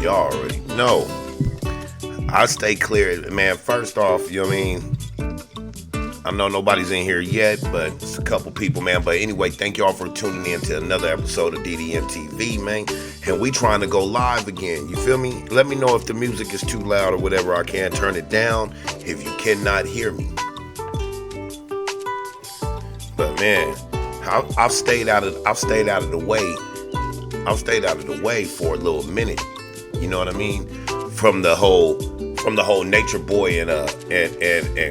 y'all already know. I stay clear, man. First off, you know what I mean? I know nobody's in here yet, but it's a couple people, man. But anyway, thank y'all for tuning in to another episode of DDM TV, man. And we trying to go live again. You feel me? Let me know if the music is too loud or whatever. I can turn it down if you cannot hear me. But man, I've stayed out of the way. I've stayed out of the way for a little minute. You know what I mean? From the whole nature boy and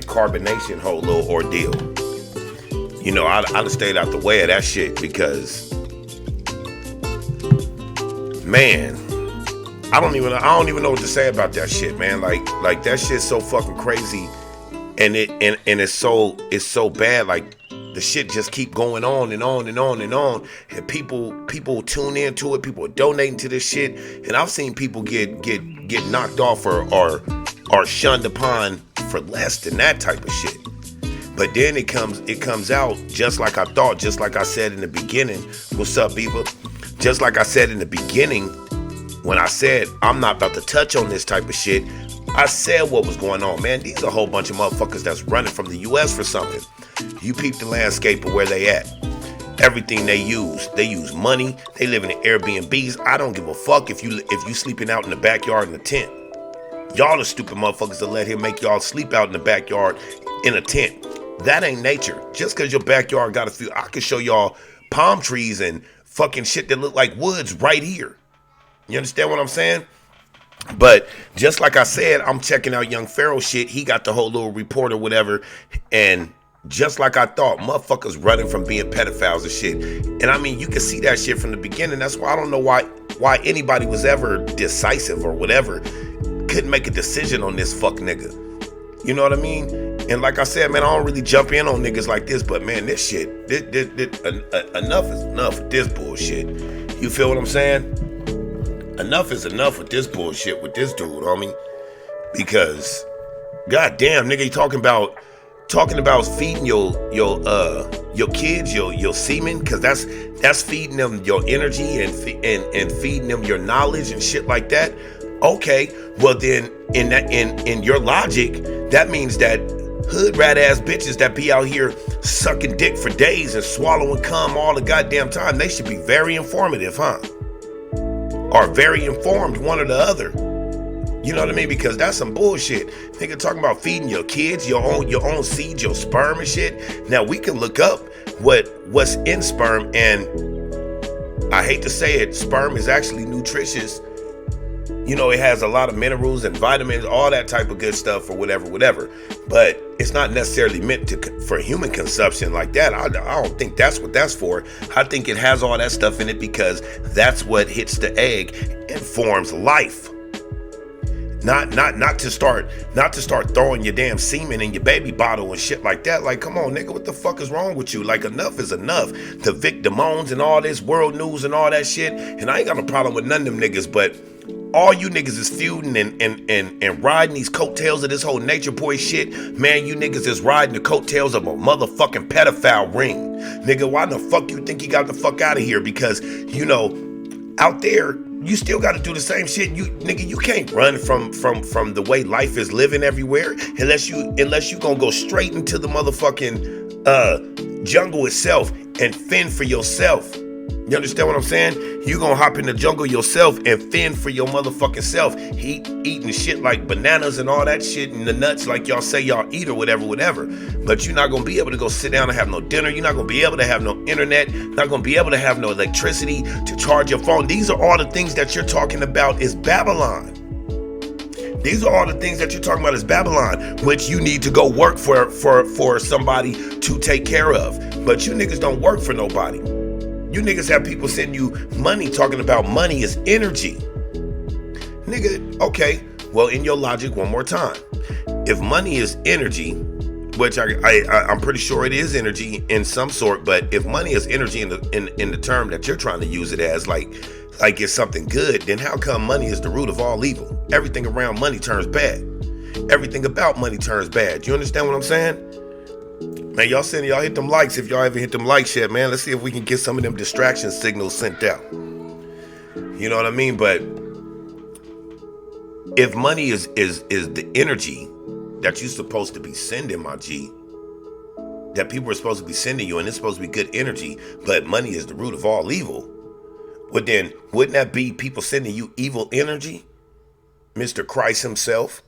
carbonation whole little ordeal. You know, I done stayed out the way of that shit because, man, I don't even know what to say about that shit, man. Like that shit's so fucking crazy, and it's so bad. Like the shit just keep going on and on and on and on, and people tune into it. People are donating to this shit, and I've seen people get knocked off or shunned upon for less than that type of shit. But then it comes out just like I thought, just like I said in the beginning. What's up, Beaver? Just like I said in the beginning, when I said I'm not about to touch on this type of shit, I said what was going on, man. These are a whole bunch of motherfuckers that's running from the US for something. You peep the landscape of where they at. Everything they use money. They live in the Airbnbs. I don't give a fuck if you sleeping out in the backyard in a tent. Y'all the stupid motherfuckers that let him make y'all sleep out in the backyard in a tent. That ain't nature. Just because your backyard got a few, I can show y'all palm trees and fucking shit that look like woods right here. You understand what I'm saying? But just like I said, I'm checking out young Pharaoh shit. He got the whole little report or whatever. And just like I thought, motherfuckers running from being pedophiles and shit. And I mean, you can see that shit from the beginning. That's why I don't know why anybody was ever decisive or whatever. Couldn't make a decision on this fuck nigga. You know what I mean? And like I said, man, I don't really jump in on niggas like this, but man, this shit, enough is enough with this bullshit. You feel what I'm saying? Enough is enough with this bullshit with this dude, homie. Because, goddamn, nigga, you talking about feeding your kids your semen, because that's feeding them your energy and feeding them your knowledge and shit like that. Okay, well then in your logic, that means that hood rat ass bitches that be out here sucking dick for days and swallowing cum all the goddamn time, they should be very informative, huh? Or very informed, one or the other. You know what I mean? Because that's some bullshit. Nigga talking about feeding your kids, your own seed, your sperm and shit. Now we can look up what's in sperm, and I hate to say it, sperm is actually nutritious. You know, it has a lot of minerals and vitamins, all that type of good stuff or whatever. But it's not necessarily meant for human consumption like that. I don't think that's what that's for. I think it has all that stuff in it because that's what hits the egg and forms life. Not to start throwing your damn semen in your baby bottle and shit like that. Like, come on, nigga, what the fuck is wrong with you? Like, enough is enough. The Vic Damones and all this world news and all that shit. And I ain't got no problem with none of them niggas, but all you niggas is feuding and riding these coattails of this whole nature boy shit. Man, you niggas is riding the coattails of a motherfucking pedophile ring. Nigga, why the fuck you think you got the fuck out of here? Because, you know, out there, you still got to do the same shit. You can't run from the way life is living everywhere unless you gonna go straight into the motherfucking jungle itself and fend for yourself. You understand what I'm saying? You gonna hop in the jungle yourself and fend for your motherfucking self. Eating shit like bananas and all that shit and the nuts like y'all say y'all eat or whatever. But you're not gonna be able to go sit down and have no dinner. You're not gonna be able to have no internet. Not gonna be able to have no electricity to charge your phone. These are all the things that you're talking about is Babylon. These are all the things that you're talking about is Babylon, which you need to go work for somebody to take care of. But you niggas don't work for nobody. You niggas have people sending you money talking about money is energy. Nigga, okay, well, in your logic, one more time. If money is energy, which I'm pretty sure it is energy in some sort, but if money is energy in the term that you're trying to use it as, like it's something good, then how come money is the root of all evil? Everything around money turns bad. Everything about money turns bad. You understand what I'm saying? Man, y'all hit them likes if y'all ever hit them likes yet, man. Let's see if we can get some of them distraction signals sent out. You know what I mean? But if money is the energy that you're supposed to be sending, my G, that people are supposed to be sending you, and it's supposed to be good energy, but money is the root of all evil, well then, wouldn't that be people sending you evil energy? Mr. Christ himself,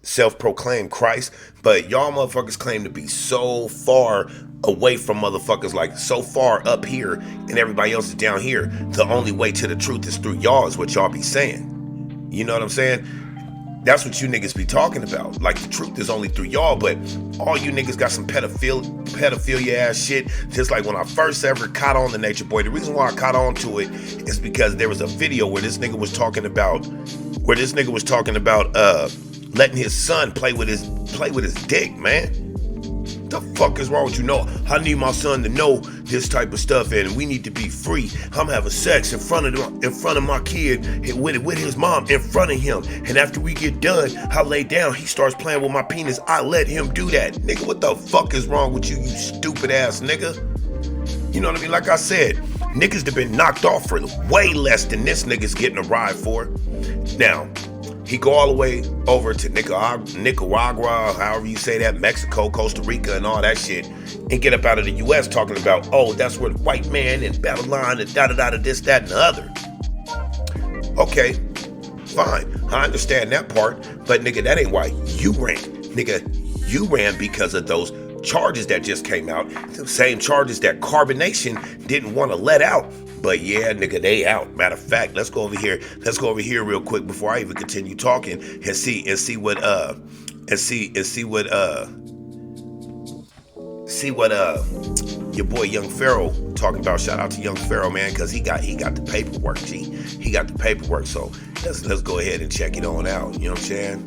self-proclaimed Christ, but y'all motherfuckers claim to be so far away from motherfuckers, like so far up here, and everybody else is down here. The only way to the truth is through y'all, is what y'all be saying. You know what I'm saying? That's what you niggas be talking about. Like, the truth is only through y'all, but all you niggas got some pedophilia ass shit. Just like when I first ever caught on the Nature Boy. The reason why I caught on to it is because there was a video where this nigga was talking about, letting his son play with his dick, man. The fuck is wrong with you? No, I need my son to know this type of stuff, and we need to be free. I'm having sex in front of my kid with his mom in front of him, and after we get done, I lay down. He starts playing with my penis. I let him do that, nigga. What the fuck is wrong with you, you stupid ass nigga? You know what I mean? Like I said, niggas have been knocked off for way less than this nigga's getting a ride for. Now, he go all the way over to Nicaragua, however you say that, Mexico, Costa Rica, and all that shit, and get up out of the U.S. talking about, oh, that's where the white man and Babylon and da-da-da-da, this, that, and the other. Okay, fine. I understand that part, but nigga, that ain't why you ran. Nigga, you ran because of those charges that just came out. The same charges that Carbonation didn't want to let out. But yeah, nigga, they out. Matter of fact, let's go over here. Let's go over here real quick before I even continue talking and see what your boy Young Pharaoh talking about. Shout out to Young Pharaoh, man, because he got the paperwork, G. He got the paperwork. So let's go ahead and check it on out. You know what I'm saying?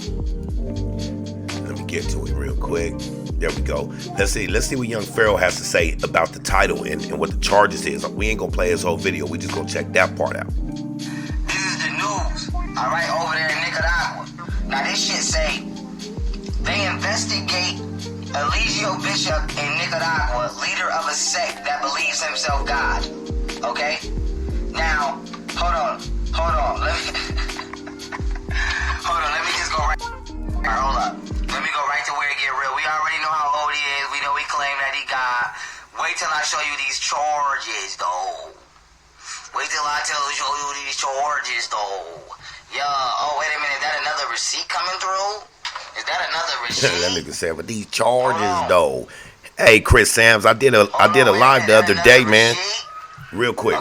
Let me get to it real quick. There we go. Let's see what Young Pharaoh has to say about the title and what the charges is. We ain't gonna play his whole video. We just gonna check that part out. This is the news, all right, over there in Nicaragua. Now this shit say they investigate Eligio Bishop in Nicaragua, leader of a sect that believes himself God. Okay. Now, hold on. Let me just go right. All right, hold up. Let me go right to where it get real. We already know how old he is. We know he claimed that he got. Wait till I show you these charges, though. Wait till I show you these charges, though. Yeah. Oh, wait a minute. Is that another receipt coming through? Is that another receipt? That nigga said, but these charges, though. Hey, Chris Sams, I did a live the other day, man. Real quick.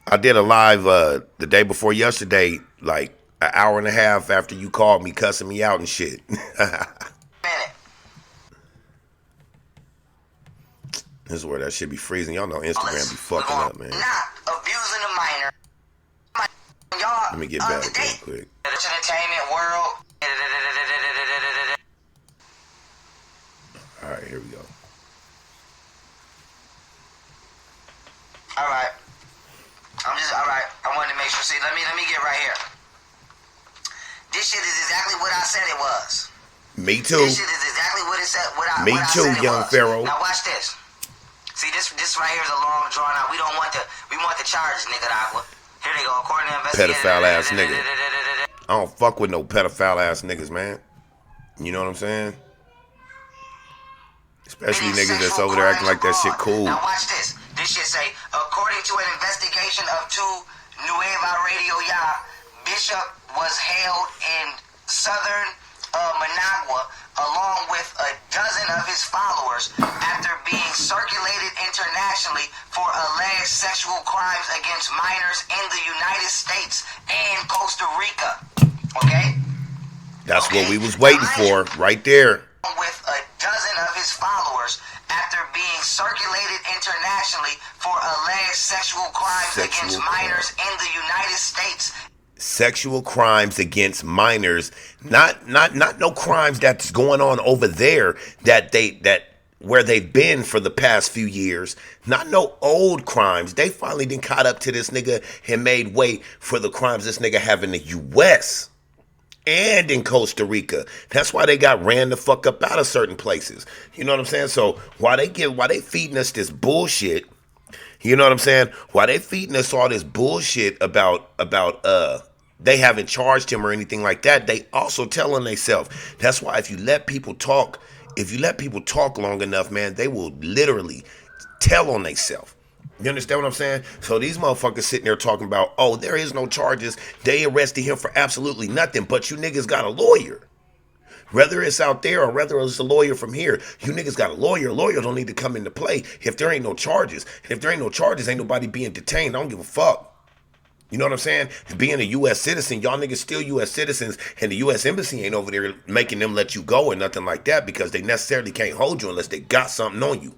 I did a live the day before yesterday, like an hour and a half after you called me cussing me out and shit. This is where that shit be freezing. Y'all know Instagram be fucking up, man. Not abusing a minor. Y'all, let me get back real quick. Entertainment world. All right, here we go. All right. I wanted to make sure. See, let me get right here. This shit is exactly what I said it was. Me too. This shit is exactly what it said. Me too, Young Pharaoh. Now watch this. See, this right here is a long drawn out. We want the charges, Nicaragua. Here they go. According to investigators. Pedophile ass nigga. I don't fuck with no pedophile ass niggas, man. You know what I'm saying? Especially niggas that's over there acting like that shit cool. Now watch this. This shit say, according to an investigation of two Nueva Radio Ya, Bishop was held in southern Managua along with a dozen of his followers after being circulated internationally for alleged sexual crimes against minors in the United States and Costa Rica. Okay? That's what we was waiting for, right there. With a dozen of his followers after being circulated internationally for alleged sexual crimes against minors in the United States. Sexual crimes against minors, not no crimes that's going on over there that where they've been for the past few years. Not no old crimes. They finally done caught up to this nigga and made way for the crimes this nigga have in the U.S. and in Costa Rica. That's why they got ran the fuck up out of certain places. You know what I'm saying? So why they feeding us this bullshit, you know what I'm saying? Why they feeding us all this bullshit about They haven't charged him or anything like that. They also tell on themselves. That's why if you let people talk long enough, man, they will literally tell on themselves. You understand what I'm saying? So these motherfuckers sitting there talking about, oh, there is no charges. They arrested him for absolutely nothing, but you niggas got a lawyer. Whether it's out there or whether it's a lawyer from here, you niggas got a lawyer. Lawyers don't need to come into play if there ain't no charges. And if there ain't no charges, ain't nobody being detained. I don't give a fuck. You know what I'm saying? Being a U.S. citizen, y'all niggas still U.S. citizens, and the U.S. Embassy ain't over there making them let you go or nothing like that because they necessarily can't hold you unless they got something on you.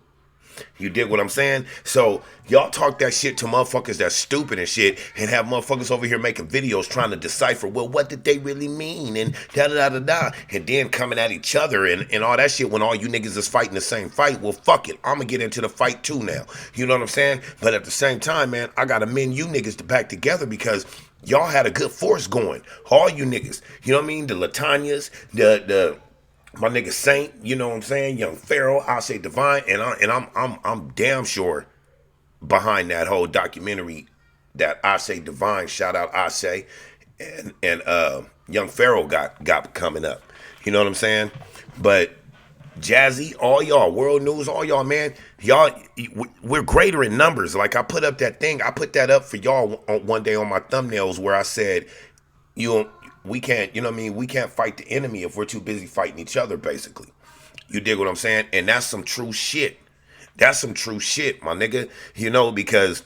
You dig what I'm saying? So y'all talk that shit to motherfuckers that's stupid and shit and have motherfuckers over here making videos trying to decipher, well, what did they really mean? And da-da-da-da-da. And then coming at each other and all that shit when all you niggas is fighting the same fight. Well, fuck it. I'm going to get into the fight too now. You know what I'm saying? But at the same time, man, I got to mend you niggas to back together because y'all had a good force going. All you niggas. You know what I mean? The Latanyas, my nigga Saint, you know what I'm saying? Young Pharaoh, I say Divine, and I'm damn sure behind that whole documentary that I say Divine, shout out I say, and Young Pharaoh got coming up. You know what I'm saying? But Jazzy, all y'all, World News, all y'all, man, y'all, we're greater in numbers. Like I put up that thing, I put that up for y'all one day on my thumbnails where I said, we can't, you know what I mean? We can't fight the enemy if we're too busy fighting each other, basically. You dig what I'm saying? And that's some true shit. That's some true shit, my nigga. You know, because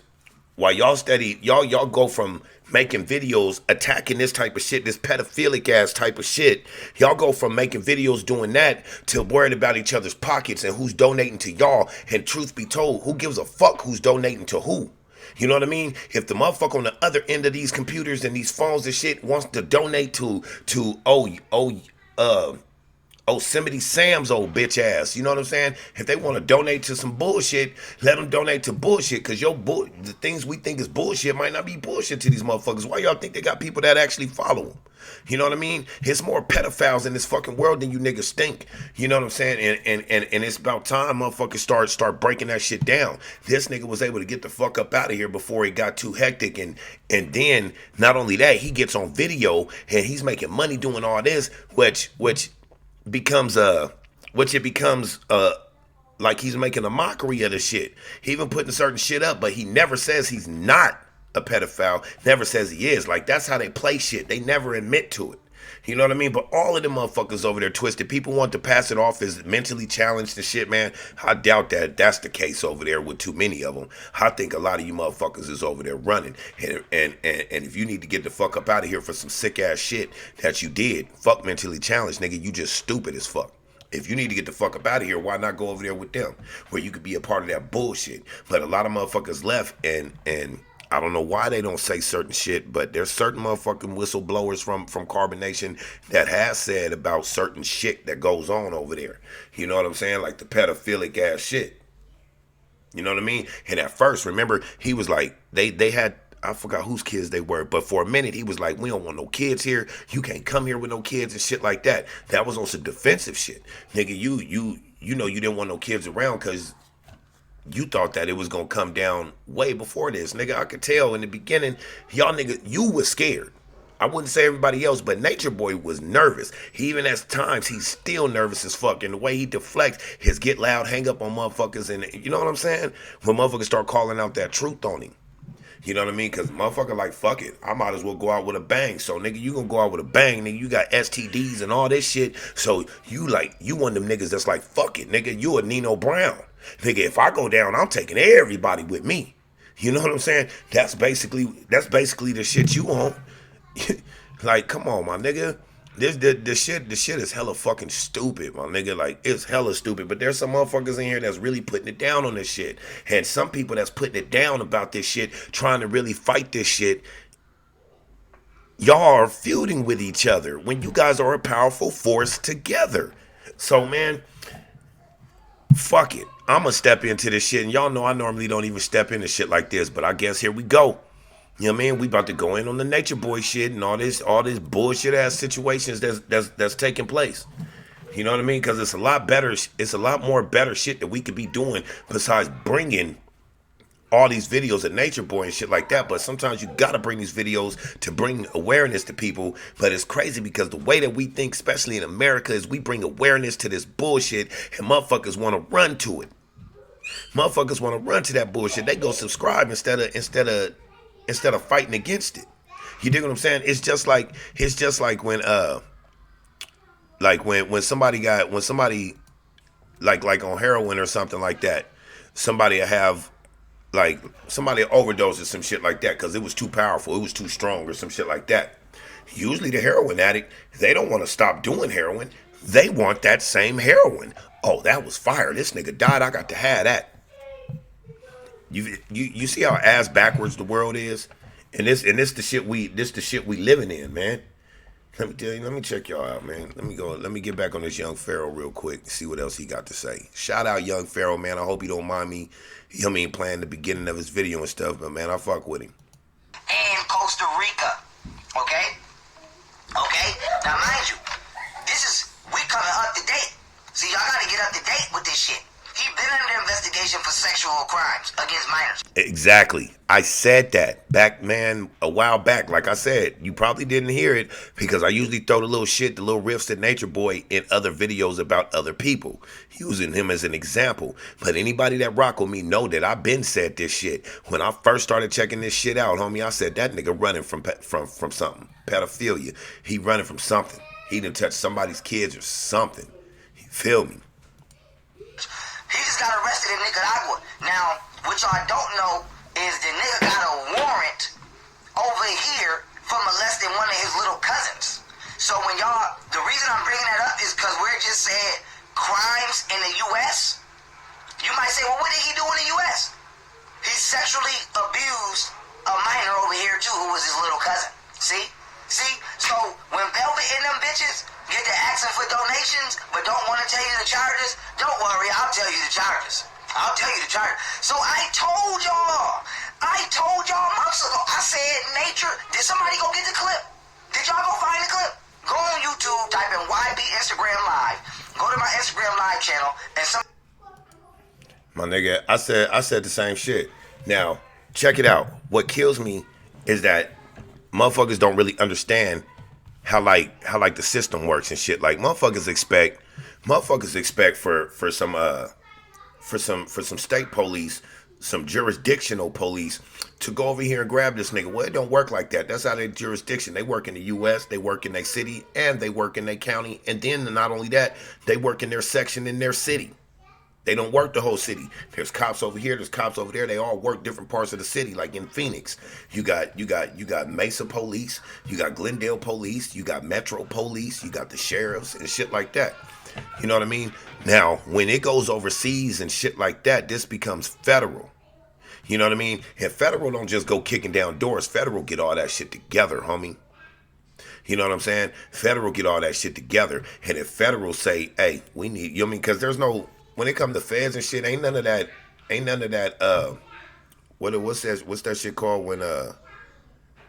while y'all study, y'all go from making videos attacking this type of shit, this pedophilic ass type of shit. Y'all go from making videos doing that to worried about each other's pockets and who's donating to y'all. And truth be told, who gives a fuck who's donating to who? You know what I mean? If the motherfucker on the other end of these computers and these phones and shit wants to donate to Yosemite Sam's old bitch ass, you know what I'm saying? If they want to donate to some bullshit, let them donate to bullshit, because the things we think is bullshit might not be bullshit to these motherfuckers. Why y'all think they got people that actually follow them? You know what I mean? It's more pedophiles in this fucking world than you niggas think. You know what I'm saying? And it's about time motherfuckers start breaking that shit down. This nigga was able to get the fuck up out of here before it got too hectic. And then not only that, he gets on video and he's making money doing all this, which becomes like he's making a mockery of the shit. He even putting certain shit up, but he never says he's not a pedophile, never says he is. Like, that's how they play shit. They never admit to it. You know what I mean? But all of them motherfuckers over there twisted. People want to pass it off as mentally challenged and shit, man. I doubt that that's the case over there with too many of them. I think a lot of you motherfuckers is over there running. And if you need to get the fuck up out of here for some sick ass shit that you did, fuck mentally challenged, nigga. You just stupid as fuck. If you need to get the fuck up out of here, why not go over there with them where you could be a part of that bullshit? But a lot of motherfuckers left and I don't know why they don't say certain shit, but there's certain motherfucking whistleblowers from Carbonation that has said about certain shit that goes on over there. You know what I'm saying? Like the pedophilic ass shit. You know what I mean? And at first, remember, he was like, they had, I forgot whose kids they were, but for a minute, he was like, we don't want no kids here. You can't come here with no kids and shit like that. That was on some defensive shit. Nigga, you know you didn't want no kids around because you thought that it was gonna come down way before this. Nigga, I could tell in the beginning, y'all nigga, you was scared. I wouldn't say everybody else, but Nature Boy was nervous. He even at times, he's still nervous as fuck. And the way he deflects his get loud, hang up on motherfuckers, and you know what I'm saying? When motherfuckers start calling out that truth on him. You know what I mean? Because motherfucker like, fuck it. I might as well go out with a bang. So, nigga, you gonna go out with a bang. Nigga, you got STDs and all this shit. So, you one of them niggas that's like, fuck it. Nigga, you a Nino Brown. Nigga, if I go down, I'm taking everybody with me. You know what I'm saying? That's basically the shit you on. Like, come on, my nigga. The shit is hella fucking stupid, my nigga. Like, it's hella stupid. But there's some motherfuckers in here that's really putting it down on this shit. And some people that's putting it down about this shit, trying to really fight this shit. Y'all are feuding with each other when you guys are a powerful force together. So, man, fuck it. I'm going to step into this shit. And y'all know I normally don't even step into shit like this. But I guess here we go. You know what I mean? We about to go in on the Nature Boy shit and all this bullshit ass situations that's taking place. You know what I mean? Because it's a lot more better shit that we could be doing besides bringing all these videos of Nature Boy and shit like that, but sometimes you gotta bring these videos to bring awareness to people. But it's crazy because the way that we think, especially in America, is we bring awareness to this bullshit and motherfuckers want to run to it. Motherfuckers want to run to that bullshit. They go subscribe instead of fighting against it. You dig what I'm saying? It's just like when when somebody like on heroin or something like that, somebody overdose or some shit like that because it was too powerful, it was too strong or some shit like that. Usually the heroin addict, they don't want to stop doing heroin. They want that same heroin. Oh, that was fire. This nigga died. I got to have that. You see how ass backwards the world is? And this the shit we living in, man. Let me tell you, let me check y'all out, man. Let me get back on this young Pharaoh real quick, see what else he got to say. Shout out young Pharaoh, man. I hope he don't mind me, playing the beginning of his video and stuff, but man, I fuck with him. And Costa Rica. Okay? Now mind you, we coming up to date. See, y'all gotta get up to date with this shit. He been under investigation for sexual crimes against minors. Exactly. I said that back, man, a while back. Like I said, you probably didn't hear it because I usually throw the little riffs at Nature Boy in other videos about other people, using him as an example. But anybody that rock with me know that I've been said this shit. When I first started checking this shit out, homie, I said that nigga running from something. Pedophilia. He running from something. He done touched somebody's kids or something. You feel me? He just got arrested in Nicaragua. Now, what y'all don't know is the nigga got a warrant over here for molesting one of his little cousins. So when the reason I'm bringing that up is because we're just saying crimes in the U.S. You might say, well, what did he do in the U.S.? He sexually abused a minor over here, too, who was his little cousin. See? So when Velvet and them bitches get to asking for donations but don't want to tell you the charges, don't worry, I'll tell you the charges. So I told y'all months ago, I said, Nature, did somebody go get the clip? Did y'all go find the clip? Go on YouTube, type in YB Instagram Live. Go to my Instagram Live channel and My nigga, I said the same shit. Now, check it out. What kills me is that motherfuckers don't really understand how the system works and shit. Like motherfuckers expect for some state police, some jurisdictional police to go over here and grab this nigga. Well, it don't work like that. That's out of their jurisdiction. They work in the U.S., they work in their city, and they work in their county. And then not only that, they work in their section in their city. They don't work the whole city. There's cops over here, there's cops over there. They all work different parts of the city. Like in Phoenix, you got Mesa Police, you got Glendale Police, you got Metro Police, you got the sheriffs and shit like that. You know what I mean? Now, when it goes overseas and shit like that, this becomes federal. You know what I mean? And federal don't just go kicking down doors. Federal get all that shit together, homie. You know what I'm saying? Federal get all that shit together. And if federal say, hey, we need, you know what I mean? Because there's no, when it comes to feds and shit, ain't none of that, what's that shit called when,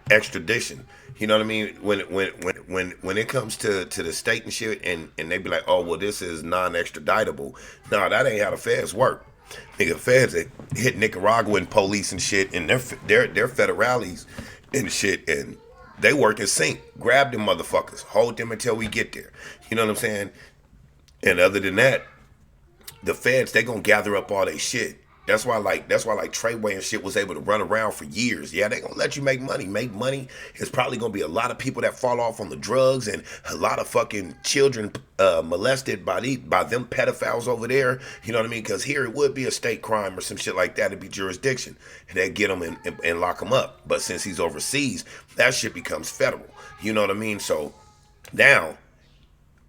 extradition. You know what I mean? When it comes to the state and shit, and they be like, oh, well, this is non-extraditable. No, that ain't how the feds work. Nigga, feds that hit Nicaraguan police and shit, and they're federales and shit, and they work in sync. Grab them motherfuckers, hold them until we get there. You know what I'm saying? And other than that, the feds, they gonna gather up all they shit. That's why Treyway and shit was able to run around for years. Yeah, they gonna let you make money. Make money. There's probably gonna be a lot of people that fall off on the drugs and a lot of fucking children molested by them pedophiles over there. You know what I mean? Because here it would be a state crime or some shit like that. It'd be jurisdiction. And they'd get them and lock them up. But since he's overseas, that shit becomes federal. You know what I mean? So now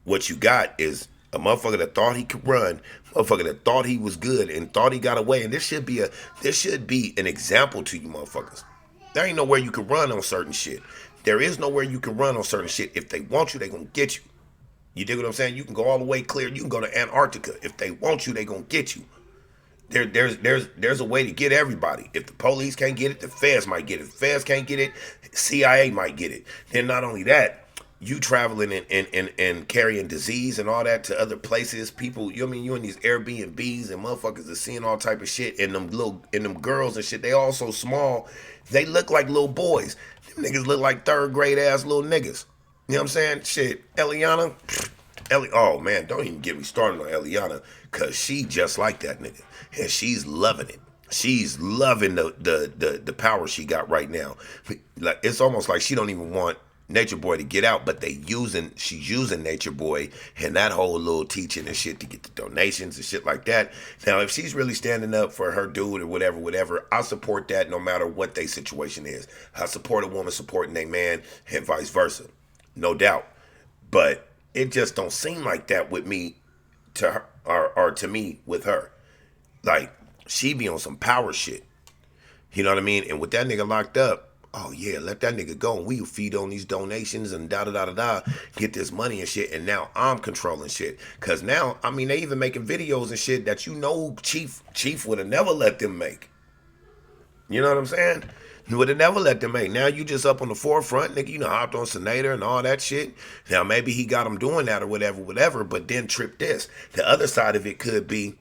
what you got is a motherfucker that thought he could run, motherfucker that thought he was good and thought he got away. And this should be an example to you motherfuckers. There ain't nowhere you can run on certain shit. There is nowhere you can run on certain shit. If they want you, they gonna get you. You dig what I'm saying? You can go all the way clear. You can go to Antarctica. If they want you, they gonna get you. There's a way to get everybody. If the police can't get it, the feds might get it. If the feds can't get it, CIA might get it. Then not only that, you traveling and carrying disease and all that to other places. People, you know what I mean, you in these Airbnbs and motherfuckers are seeing all type of shit, and them girls and shit, they all so small, they look like little boys. Them niggas look like third grade ass little niggas. You know what I'm saying? Shit, Eliana, oh man, don't even get me started on Eliana, cause she just like that nigga, and she's loving it. She's loving the power she got right now. Like, it's almost like she don't even want Nature Boy to get out, but she's using Nature Boy and that whole little teaching and shit to get the donations and shit like that. Now, if she's really standing up for her dude or whatever, I support that no matter what their situation is. I support a woman supporting their man and vice versa, no doubt. But it just don't seem like that with me to her, or to me with her. Like, she be on some power shit. You know what I mean? And with that nigga locked up, oh yeah, let that nigga go and we'll feed on these donations and get this money and shit. And now I'm controlling shit. Cause now, I mean, they even making videos and shit that Chief would have never let them make. You know what I'm saying? He would have never let them make. Now you just up on the forefront, nigga, you know, hopped on Senator and all that shit. Now maybe he got him doing that or whatever, but then trip this. The other side of it could be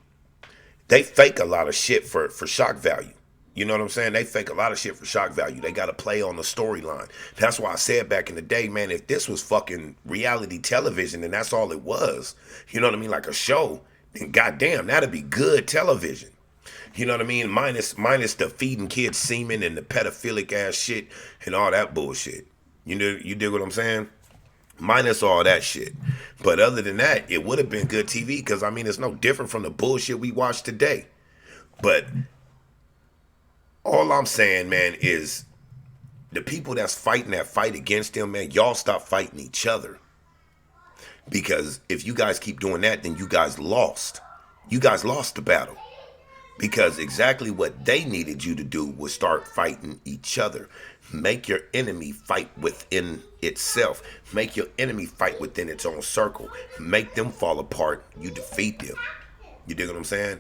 they fake a lot of shit for shock value. You know what I'm saying? They fake a lot of shit for shock value. They got to play on the storyline. That's why I said back in the day, man, if this was fucking reality television and that's all it was, you know what I mean, like a show, then goddamn, that'd be good television. You know what I mean? Minus the feeding kids semen and the pedophilic ass shit and all that bullshit. You dig what I'm saying? Minus all that shit. But other than that, it would have been good TV because, I mean, it's no different from the bullshit we watch today. But all I'm saying, man, is the people that's fighting that fight against them, man, y'all stop fighting each other. Because if you guys keep doing that, then you guys lost. You guys lost the battle. Because exactly what they needed you to do was start fighting each other. Make your enemy fight within itself. Make your enemy fight within its own circle. Make them fall apart. You defeat them. You dig what I'm saying?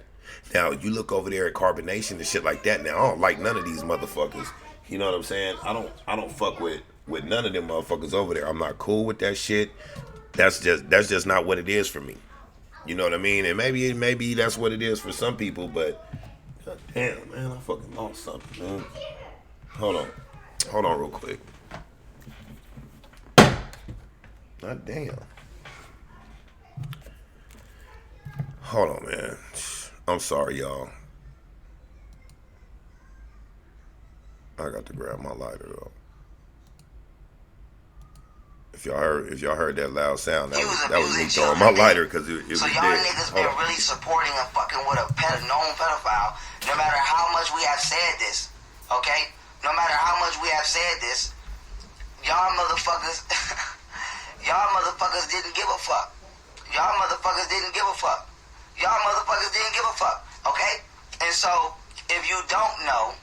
Now, you look over there at carbonation and shit like that. Now, I don't like none of these motherfuckers. You know what I'm saying? I don't fuck with none of them motherfuckers over there. I'm not cool with that shit. That's just not what it is for me. You know what I mean? And maybe that's what it is for some people, but God damn, man, I fucking lost something, man. Hold on real quick. God damn. Hold on, man. I'm sorry, y'all. I got to grab my lighter though. If y'all heard that loud sound, that was me throwing my lighter because it was so dead. y'all niggas been really supporting and fucking with a known pedophile. No matter how much we have said this, okay? No matter how much we have said this, y'all motherfuckers didn't give a fuck. Y'all motherfuckers didn't give a fuck. Okay? And so, if you don't know,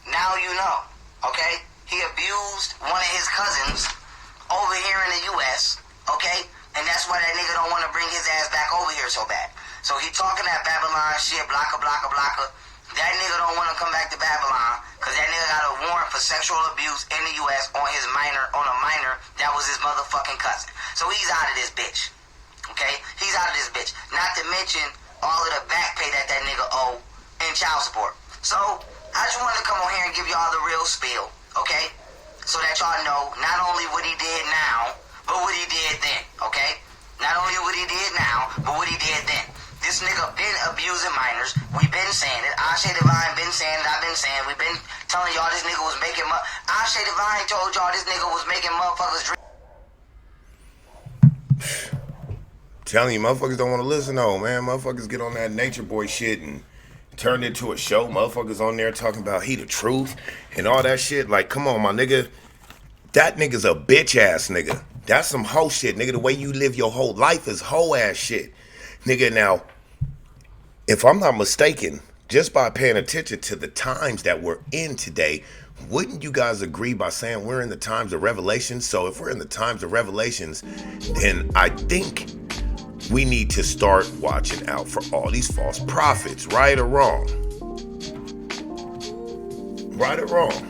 now you know, okay? He abused one of his cousins over here in the U.S., okay? And that's why that nigga don't want to bring his ass back over here so bad. So he talking that Babylon shit, blocka. That nigga don't want to come back to Babylon because that nigga got a warrant for sexual abuse in the U.S. on a minor that was his motherfucking cousin. So he's out of this bitch, okay? He's out of this bitch. Not to mention all of the back pay that nigga owe in child support. So I just wanted to come on here and give y'all the real spiel, okay? So that y'all know not only what he did now, but what he did then, okay? Not only what he did now, but what he did then. This nigga been abusing minors. We been saying it. Ashe Divine been saying it. I've been saying it. We been telling y'all this nigga was making Ashe Divine told y'all this nigga was making motherfuckers drink. Telling you, motherfuckers don't want to listen though, man. Motherfuckers get on that Nature Boy shit and turn it into a show. Motherfuckers on there talking about he the truth and all that shit. Like, come on, my nigga. That nigga's a bitch ass nigga. That's some hoe shit, nigga. The way you live your whole life is hoe ass shit. Nigga, now, if I'm not mistaken, just by paying attention to the times that we're in today, wouldn't you guys agree by saying we're in the times of revelations? So if we're in the times of revelations, then I think we need to start watching out for all these false prophets, right or wrong. Right or wrong.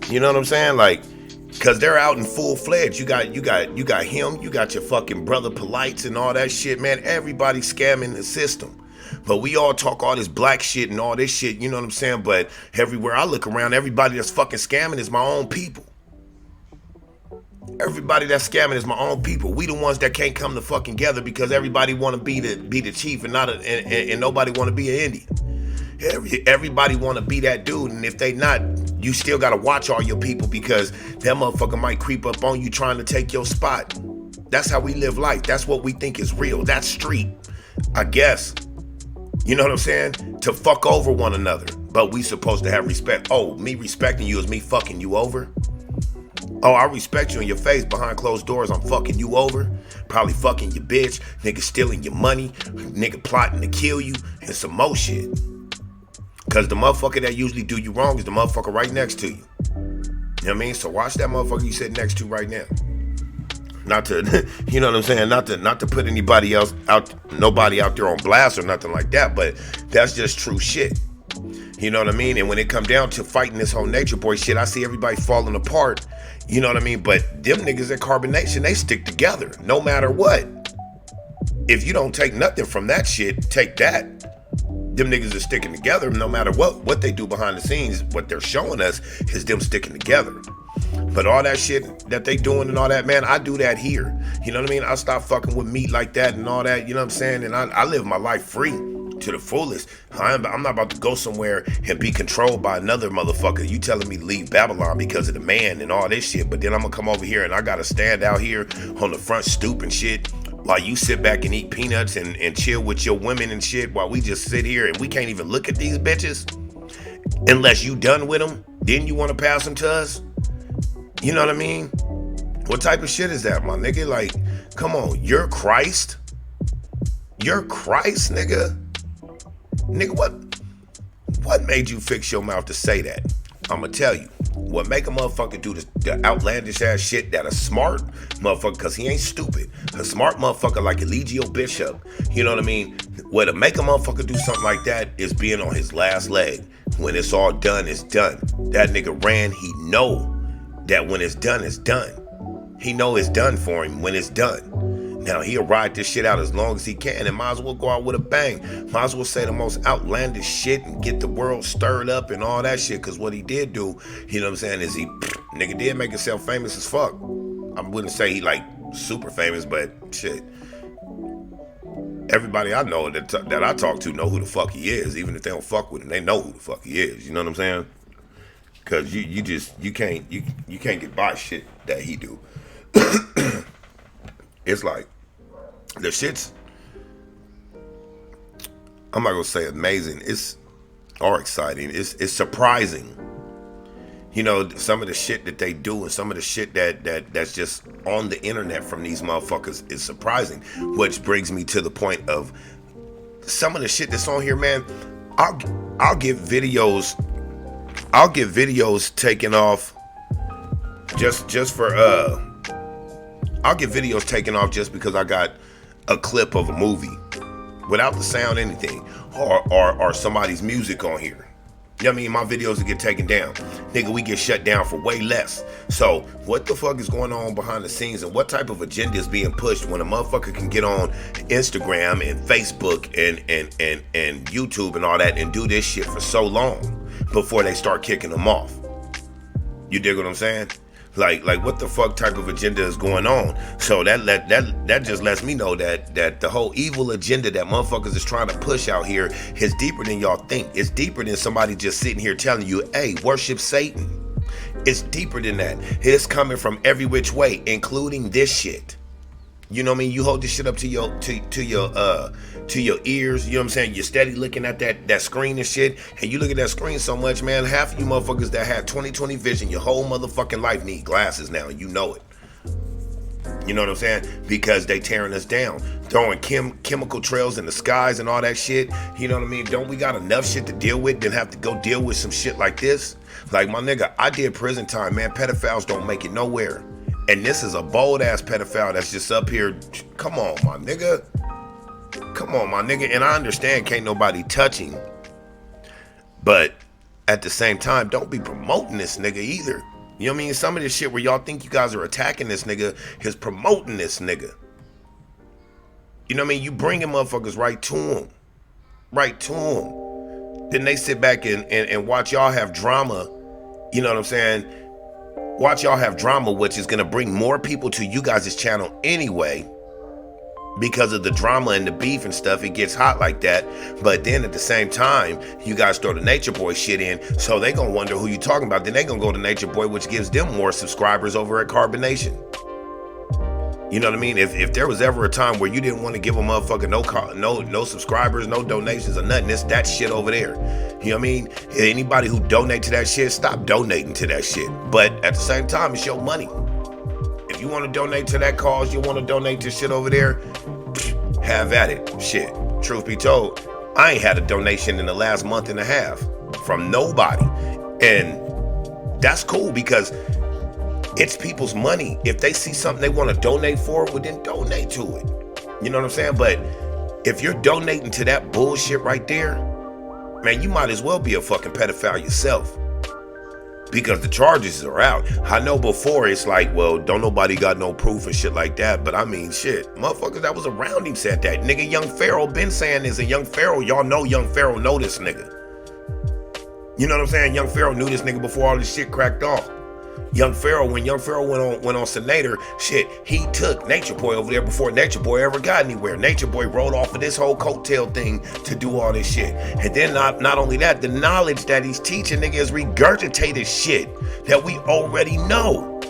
You know what I'm saying? Like, Cause they're out in full fledged. You got him, you got your fucking brother Polites and all that shit, man. Everybody scamming the system. But we all talk all this black shit and all this shit, you know what I'm saying? But everywhere I look around, everybody that's fucking scamming is my own people. Everybody that's scamming is my own people. We the ones that can't come to fucking together because everybody want to be the chief and and nobody want to be an Indian. Everybody want to be that dude, and if they not, you still gotta watch all your people because that motherfucker might creep up on you trying to take your spot. That's how we live life. That's what we think is real. That's street, I guess. You know what I'm saying? To fuck over one another, but we supposed to have respect. Oh, me respecting you is me fucking you over? Oh, I respect you in your face. Behind closed doors, I'm fucking you over. Probably fucking your bitch. Nigga stealing your money. Nigga plotting to kill you. And some more shit. Because the motherfucker that usually do you wrong is the motherfucker right next to you. You know what I mean? So watch that motherfucker you sitting next to right now. Not to, you know what I'm saying? Not to put nobody out there on blast or nothing like that. But that's just true shit. You know what I mean? And when it come down to fighting this whole nature boy shit, I see everybody falling apart. You know what I mean? But them niggas at Carbonation, they stick together no matter what. If you don't take nothing from that shit, take that. Them niggas are sticking together no matter what they do behind the scenes. What they're showing us is them sticking together. But all that shit that they doing and all that, man, I do that here. You know what I mean? I stop fucking with meat like that and all that, you know what I'm saying? And I live my life free to the fullest. I'm not about to go somewhere and be controlled by another motherfucker. You telling me to leave Babylon because of the man and all this shit, but then I'm gonna come over here and I gotta stand out here on the front stoop and shit while you sit back and eat peanuts and chill with your women and shit while we just sit here and we can't even look at these bitches unless you done with them. Then you want to pass them to us? You know what I mean? What type of shit is that, my nigga? Like, come on, you're Christ? You're Christ, nigga? Nigga, what made you fix your mouth to say that? I'ma tell you. What make a motherfucker do the outlandish ass shit that a smart motherfucker, cause he ain't stupid, a smart motherfucker like Eligio Bishop, you know what I mean? What to make a motherfucker do something like that is being on his last leg. When it's all done, it's done. That nigga ran, he know that when it's done, it's done. He know it's done for him when it's done. Now, he'll ride this shit out as long as he can and might as well go out with a bang. Might as well say the most outlandish shit and get the world stirred up and all that shit. Because what he did do, you know what I'm saying, is nigga did make himself famous as fuck. I wouldn't say he like super famous, but shit. Everybody I know that I talk to know who the fuck he is. Even if they don't fuck with him, they know who the fuck he is. You know what I'm saying? Because you can't get by shit that he do. It's like, the shit's, I'm not gonna say amazing, or exciting, it's surprising. You know, some of the shit that they do and some of the shit that's just on the internet from these motherfuckers is surprising. Which brings me to the point of some of the shit that's on here, man. I'll get videos taken off just for I'll get videos taken off just because I got a clip of a movie without the sound, anything, or somebody's music on here. You know what I mean? My videos will get taken down. Nigga, we get shut down for way less. So what the fuck is going on behind the scenes and what type of agenda is being pushed when a motherfucker can get on Instagram and Facebook and YouTube and all that and do this shit for so long before they start kicking them off? You dig what I'm saying? Like what the fuck type of agenda is going on? So that just lets me know that the whole evil agenda that motherfuckers is trying to push out here is deeper than y'all think. It's deeper than somebody just sitting here telling you, hey, worship Satan. It's deeper than that. It's coming from every which way, including this shit. You know what I mean? You hold this shit up to your ears, you know what I'm saying? You're steady looking at that screen and shit, and you look at that screen so much, man, half of you motherfuckers that had 20/20 vision your whole motherfucking life need glasses now, and you know it. You know what I'm saying? Because they tearing us down, throwing chemical trails in the skies and all that shit. You know what I mean? Don't we got enough shit to deal with than have to go deal with some shit like this? Like, my nigga, I did prison time, man. Pedophiles don't make it nowhere. And this is a bold ass pedophile that's just up here. Come on, my nigga. Come on, my nigga. And I understand can't nobody touch him. But at the same time, don't be promoting this nigga either. You know what I mean? Some of this shit where y'all think you guys are attacking this nigga is promoting this nigga. You know what I mean? You bringing motherfuckers right to him. Right to him. Then they sit back and watch y'all have drama. You know what I'm saying? Watch y'all have drama, which is going to bring more people to you guys' channel anyway. Because of the drama and the beef and stuff, it gets hot like that. But then at the same time, you guys throw the Nature Boy shit in, so they gonna wonder who you talking about. Then they gonna go to Nature Boy, which gives them more subscribers over at Carbonation. You know what I mean? If there was ever a time where you didn't want to give a motherfucker no subscribers, no donations or nothing, it's that shit over there. You know what I mean? Anybody who donate to that shit, stop donating to that shit. But at the same time, it's your money. If you want to donate to that cause, you want to donate to shit over there, have at it. Shit. Truth be told, I ain't had a donation in the last month and a half from nobody. And that's cool because it's people's money. If they see something they want to donate for, well, then donate to it. You know what I'm saying? But if you're donating to that bullshit right there, man, you might as well be a fucking pedophile yourself. Because the charges are out. I know before it's like, well, don't nobody got no proof and shit like that. But I mean, shit, motherfuckers that was around him said that. Nigga, Young Pharaoh been saying this, and Young Pharaoh, y'all know Young Pharaoh know this nigga. You know what I'm saying? Young Pharaoh knew this nigga before all this shit cracked off. Young Pharaoh, when Young Pharaoh went on Senator, shit, he took Nature Boy over there before Nature Boy ever got anywhere. Nature Boy rolled off of this whole coattail thing to do all this shit. And then not only that, the knowledge that he's teaching nigga is regurgitated shit that we already know.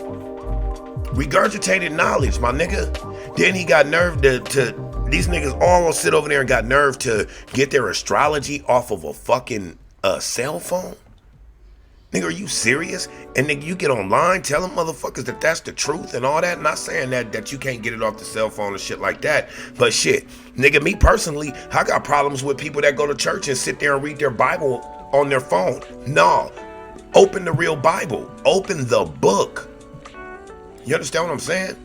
Regurgitated knowledge, my nigga. Then he got nerve to these niggas all sit over there and got nerve to get their astrology off of a fucking cell phone. Nigga, are you serious? And nigga, you get online telling motherfuckers that that's the truth and all that. Not saying that you can't get it off the cell phone and shit like that. But shit, nigga, me personally, I got problems with people that go to church and sit there and read their Bible on their phone. No, open the real Bible. Open the book. You understand what I'm saying?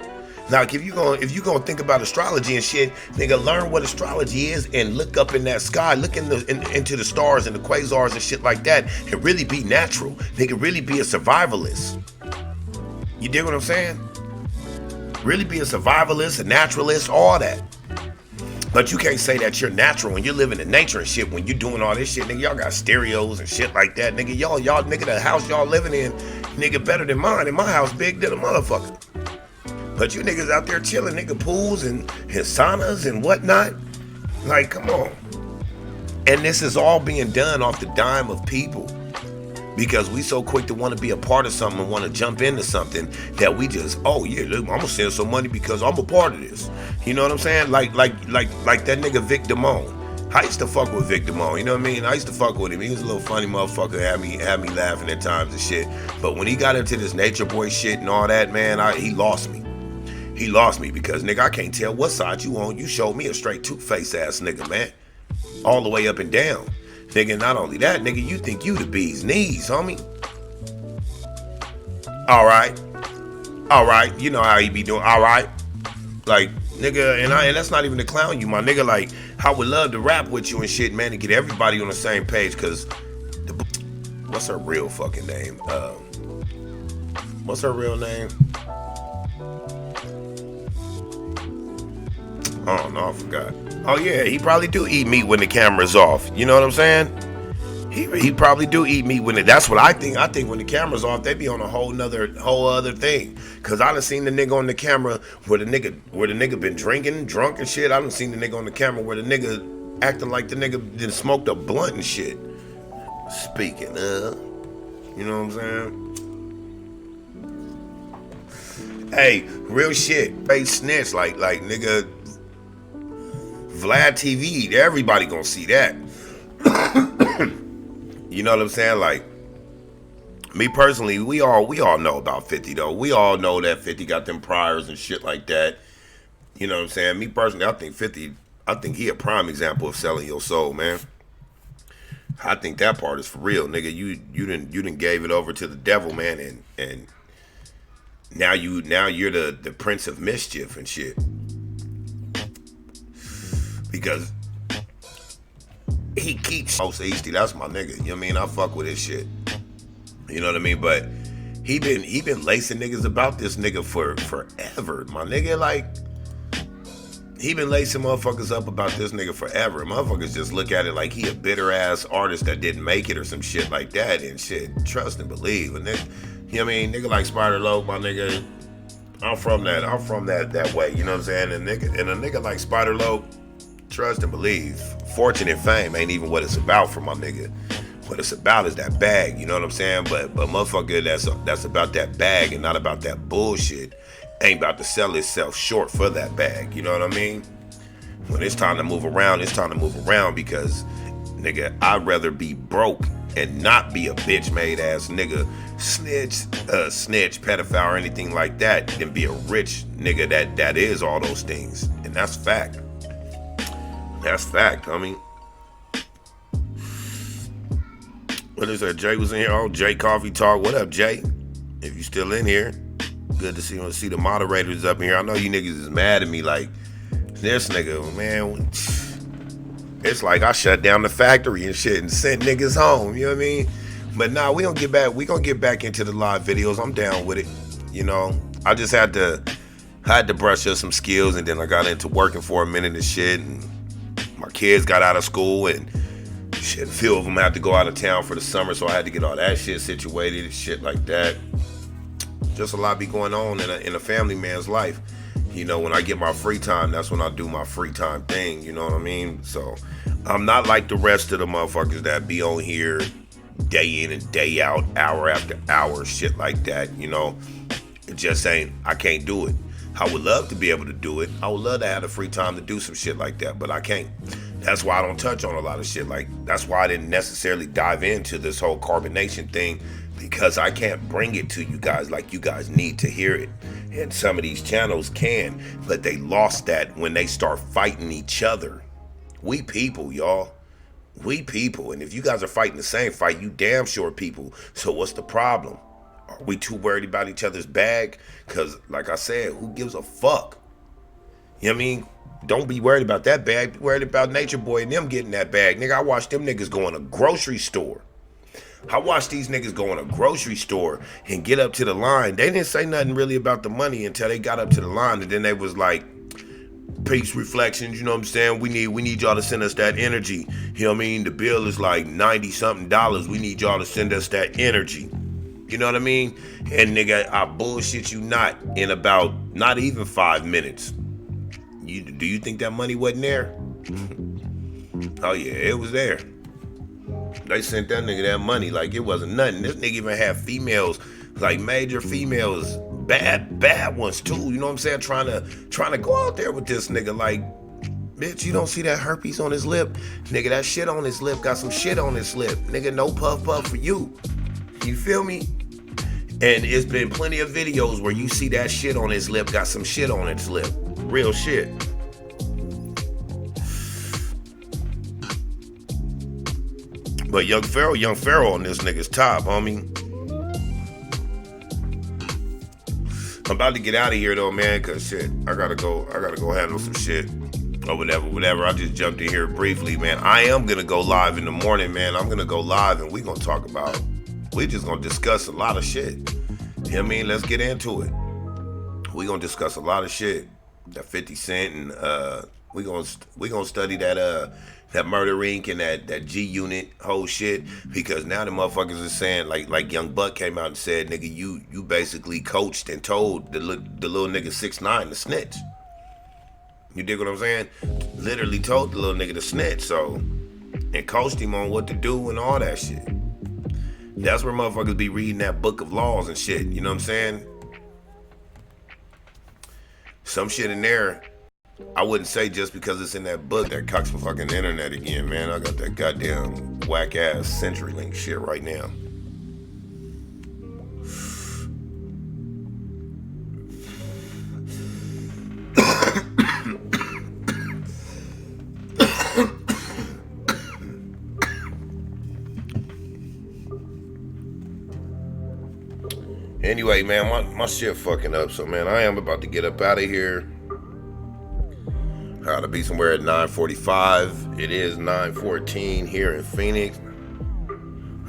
Now, if you gonna think about astrology and shit, nigga, learn what astrology is and look up in that sky, look into the stars and the quasars and shit like that, and really be natural. Nigga, really be a survivalist. You dig what I'm saying? Really be a survivalist, a naturalist, all that. But you can't say that you're natural when you're living in nature and shit, when you're doing all this shit, nigga. Y'all got stereos and shit like that, nigga. Y'all, nigga, the house y'all living in, nigga, better than mine. And my house big than a motherfucker. But you niggas out there chilling, nigga, pools and saunas and whatnot. Like, come on. And this is all being done off the dime of people. Because we so quick to want to be a part of something and want to jump into something that we just, oh yeah, look, I'm gonna send some money because I'm a part of this. You know what I'm saying? Like that nigga Vic Damone. I used to fuck with Vic Damone, you know what I mean? I used to fuck with him. He was a little funny motherfucker, had me laughing at times and shit. But when he got into this Nature Boy shit and all that, man, he lost me. He lost me because, nigga, I can't tell what side you on. You showed me a straight two-face ass nigga, man. All the way up and down. Nigga, not only that, nigga, you think you the bee's knees, homie. All right. You know how he be doing. All right. Like, nigga, and that's not even to clown you, my nigga. Like, I would love to rap with you and shit, man, to get everybody on the same page, because what's her real fucking name? What's her real name? Oh, no, I forgot. Oh, yeah, he probably do eat meat when the camera's off. You know what I'm saying? He probably do eat meat when that's what I think. I think when the camera's off, they be on a whole other thing. Cause I done seen the nigga on the camera where the nigga been drinking, drunk and shit. I done seen the nigga on the camera where the nigga acting like the nigga then smoked a blunt and shit. Speaking of, you know what I'm saying? Hey, real shit. Hey, snitch, like nigga, Vlad TV, everybody gonna see that. You know what I'm saying? Like, me personally, we all know about 50 though. We all know that 50 got them priors and shit like that. You know what I'm saying? Me personally, I think he a prime example of selling your soul, man. I think that part is for real, nigga. You didn't gave it over to the devil, man, and now you're the prince of mischief and shit. Because he keeps most Easty, that's my nigga. You know what I mean? I fuck with his shit. You know what I mean? But He been lacing niggas about this nigga for forever, my nigga. Like, he been lacing motherfuckers up about this nigga forever. Motherfuckers just look at it like he a bitter ass artist that didn't make it or some shit like that and shit. Trust and believe. And then, you know what I mean? Nigga like Spider Loc, my nigga. I'm from that way. You know what I'm saying? And a nigga like Spider Loc, trust and believe. Fortune and fame ain't even what it's about for my nigga. What it's about is that bag, you know what I'm saying? But motherfucker that's about that bag and not about that bullshit ain't about to sell itself short for that bag, you know what I mean? When it's time to move around, it's time to move around because, nigga, I'd rather be broke and not be a bitch made ass nigga, snitch, pedophile or anything like that than be a rich nigga that is all those things. And that's fact. That's fact, homie. What is that? Jay was in here. Oh, Jay Coffee Talk. What up, Jay? If you still in here, good to see the moderators up in here. I know you niggas is mad at me like, this nigga, man, it's like I shut down the factory and shit and sent niggas home, you know what I mean? But nah, we gonna get back into the live videos. I'm down with it, you know? I just had to brush up some skills and then I got into working for a minute and shit and my kids got out of school and shit, a few of them had to go out of town for the summer, so I had to get all that shit situated and shit like that. Just a lot be going on in a family man's life. You know, when I get my free time, that's when I do my free time thing, you know what I mean? So, I'm not like the rest of the motherfuckers that be on here day in and day out, hour after hour, shit like that, you know? It just ain't, I can't do it. I would love to be able to do it. I would love to have the free time to do some shit like that, but I can't. That's why I don't touch on a lot of shit. Like, that's why I didn't necessarily dive into this whole carbonation thing, because I can't bring it to you guys like you guys need to hear it. And some of these channels can, but they lost that when they start fighting each other. We people, y'all. We people. And if you guys are fighting the same fight, you damn sure people. So what's the problem? Are we too worried about each other's bag? Because, like I said, who gives a fuck? You know what I mean? Don't be worried about that bag. Be worried about natureboy and them getting that bag. Nigga, I watched them niggas go in a grocery store. I watched these niggas go in a grocery store and get up to the line. They didn't say nothing really about the money until they got up to the line. And then they was like, peace reflections, you know what I'm saying? We need y'all to send us that energy. You know what I mean? The bill is like $90-something. We need y'all to send us that energy. You know what I mean? And nigga, I bullshit you not, in about not even 5 minutes. Do you think that money wasn't there? Oh yeah, it was there. They sent that nigga that money like it wasn't nothing. This nigga even had females, like major females, bad ones too. You know what I'm saying? Trying to go out there with this nigga. Like, bitch, you don't see that herpes on his lip? Nigga, that shit on his lip got some shit on his lip. Nigga, no puff for you. You feel me? And it's been plenty of videos where you see that shit on his lip got some shit on its lip. Real shit. But young Pharaoh on this nigga's top, homie. I'm about to get out of here though, man, cause shit, I gotta go handle some shit. Or whatever. I just jumped in here briefly, man. I am gonna go live in the morning, man. I'm gonna go live and we just gonna discuss a lot of shit. You know what I mean? Let's get into it. We gonna discuss a lot of shit. That 50 Cent and we gonna study that Murder Inc. and that G Unit whole shit, because now the motherfuckers is saying like Young Buck came out and said, nigga, you basically coached and told the little nigga 6ix9ine to snitch. You dig what I'm saying? Literally told the little nigga to snitch, so, and coached him on what to do and all that shit. That's where motherfuckers be reading that book of laws and shit, you know what I'm saying? Some shit in there, I wouldn't say just because it's in that book that cocks my fucking internet again, man. I got that goddamn whack ass CenturyLink shit right now. Anyway, man, my shit fucking up, so man, I am about to get up out of here. I gotta be somewhere at 9:45. It is 9:14 here in Phoenix.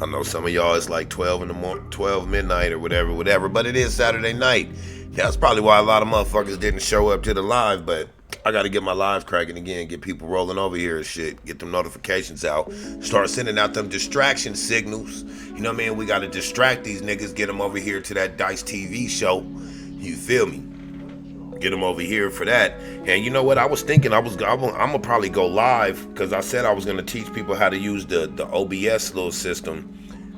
I know some of y'all it's like 12 in the morning, 12 midnight or whatever. But it is Saturday night. That's probably why a lot of motherfuckers didn't show up to the live. But I got to get my live cracking again, get people rolling over here and shit, get them notifications out, start sending out them distraction signals. You know what I mean? We got to distract these niggas, get them over here to that DYSE TV show. You feel me? Get them over here for that. And you know what? I was thinking I'm gonna probably go live because I said I was gonna teach people how to use the OBS little system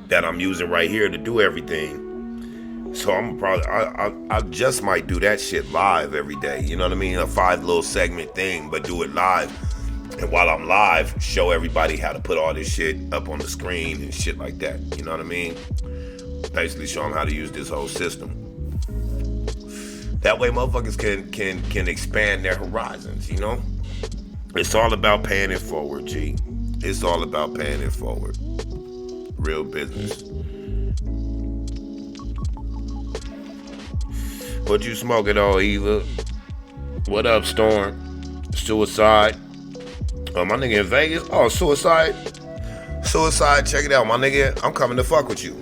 that I'm using right here to do everything. So I'm probably I just might do that shit live every day. You know what I mean? A 5 little segment thing, but do it live. And while I'm live, show everybody how to put all this shit up on the screen and shit like that. You know what I mean? Basically show them how to use this whole system. That way motherfuckers can expand their horizons, you know? It's all about paying it forward, G. It's all about paying it forward. Real business. What you smoking on, Eva? What up, Storm? Suicide. Oh, my nigga in Vegas? Oh, Suicide. Suicide, check it out, my nigga. I'm coming to fuck with you.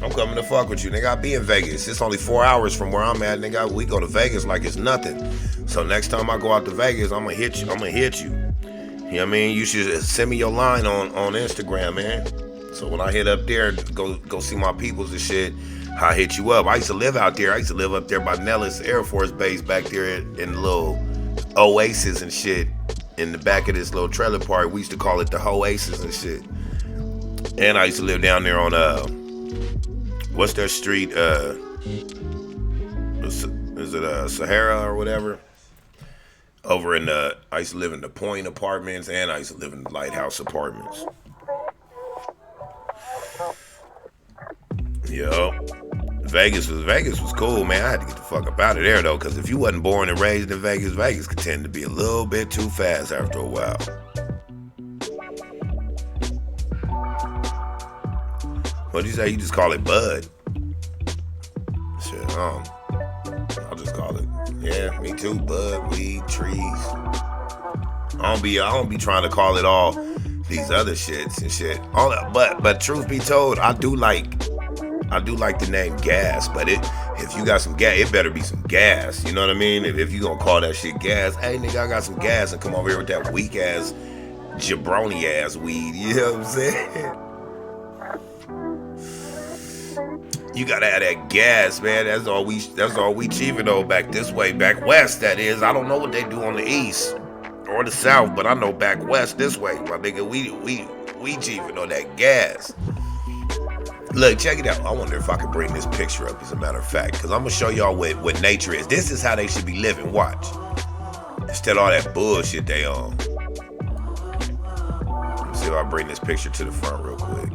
Nigga, I be in Vegas. It's only 4 hours from where I'm at, nigga. We go to Vegas like it's nothing. So next time I go out to Vegas, I'm gonna hit you. You know what I mean? You should send me your line on Instagram, man. So when I hit up there, go see my peoples and shit, I hit you up. I used to live out there. I used to live up there by Nellis Air Force Base back there in the little oasis and shit. In the back of this little trailer park, we used to call it the Oasis and shit. And I used to live down there on what's that street? Is it Sahara or whatever? Over in I used to live in the Point Apartments and I used to live in the Lighthouse Apartments. Yo, Vegas was cool, man. I had to get the fuck up out of there though, because if you wasn't born and raised in Vegas, Vegas could tend to be a little bit too fast after a while. What'd you say? You just call it bud? Shit, I'll just call it. Yeah, me too. Bud, weed, trees. I don't be trying to call it all these other shits and shit. All that, but truth be told, I do like the name gas. But if you got some gas, it better be some gas. You know what I mean? If you gonna call that shit gas, hey nigga, I got some gas, and come over here with that weak ass jabroni ass weed. You know what I'm saying? You gotta have that gas, man. That's all we chiefing though back this way, back west. That is, I don't know what they do on the east or the south, but I know back west this way, my nigga. We chiefing on that gas. Look, check it out. I wonder if I could bring this picture up, as a matter of fact, because I'm gonna show y'all what nature is. This is how they should be living. Watch. Instead of all that bullshit they on. Let's see if I bring this picture to the front real quick.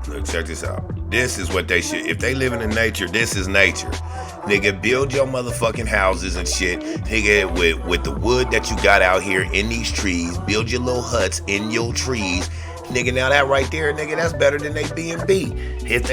Look, check this out. This is what they should. If they living in nature, this is nature. Nigga, build your motherfucking houses and shit. Nigga, with the wood that you got out here in these trees. Build your little huts in your trees. Nigga, now that right there, nigga, that's better than they B&B. If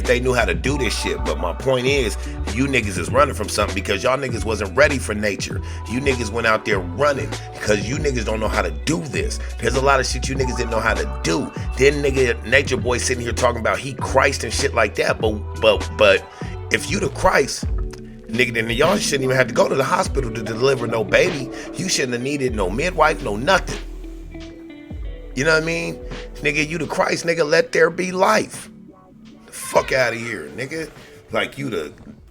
they knew how to do this shit. But my point is, you niggas is running from something because y'all niggas wasn't ready for nature. You niggas went out there running because you niggas don't know how to do this. There's a lot of shit you niggas didn't know how to do. Then nigga, Nature Boy sitting here talking about he Christ and shit like that. But if you the Christ, nigga, then y'all shouldn't even have to go to the hospital to deliver no baby. You shouldn't have needed no midwife, no nothing. You know what I mean? Nigga, you the Christ, nigga, let there be life. The fuck out of here, nigga. Like you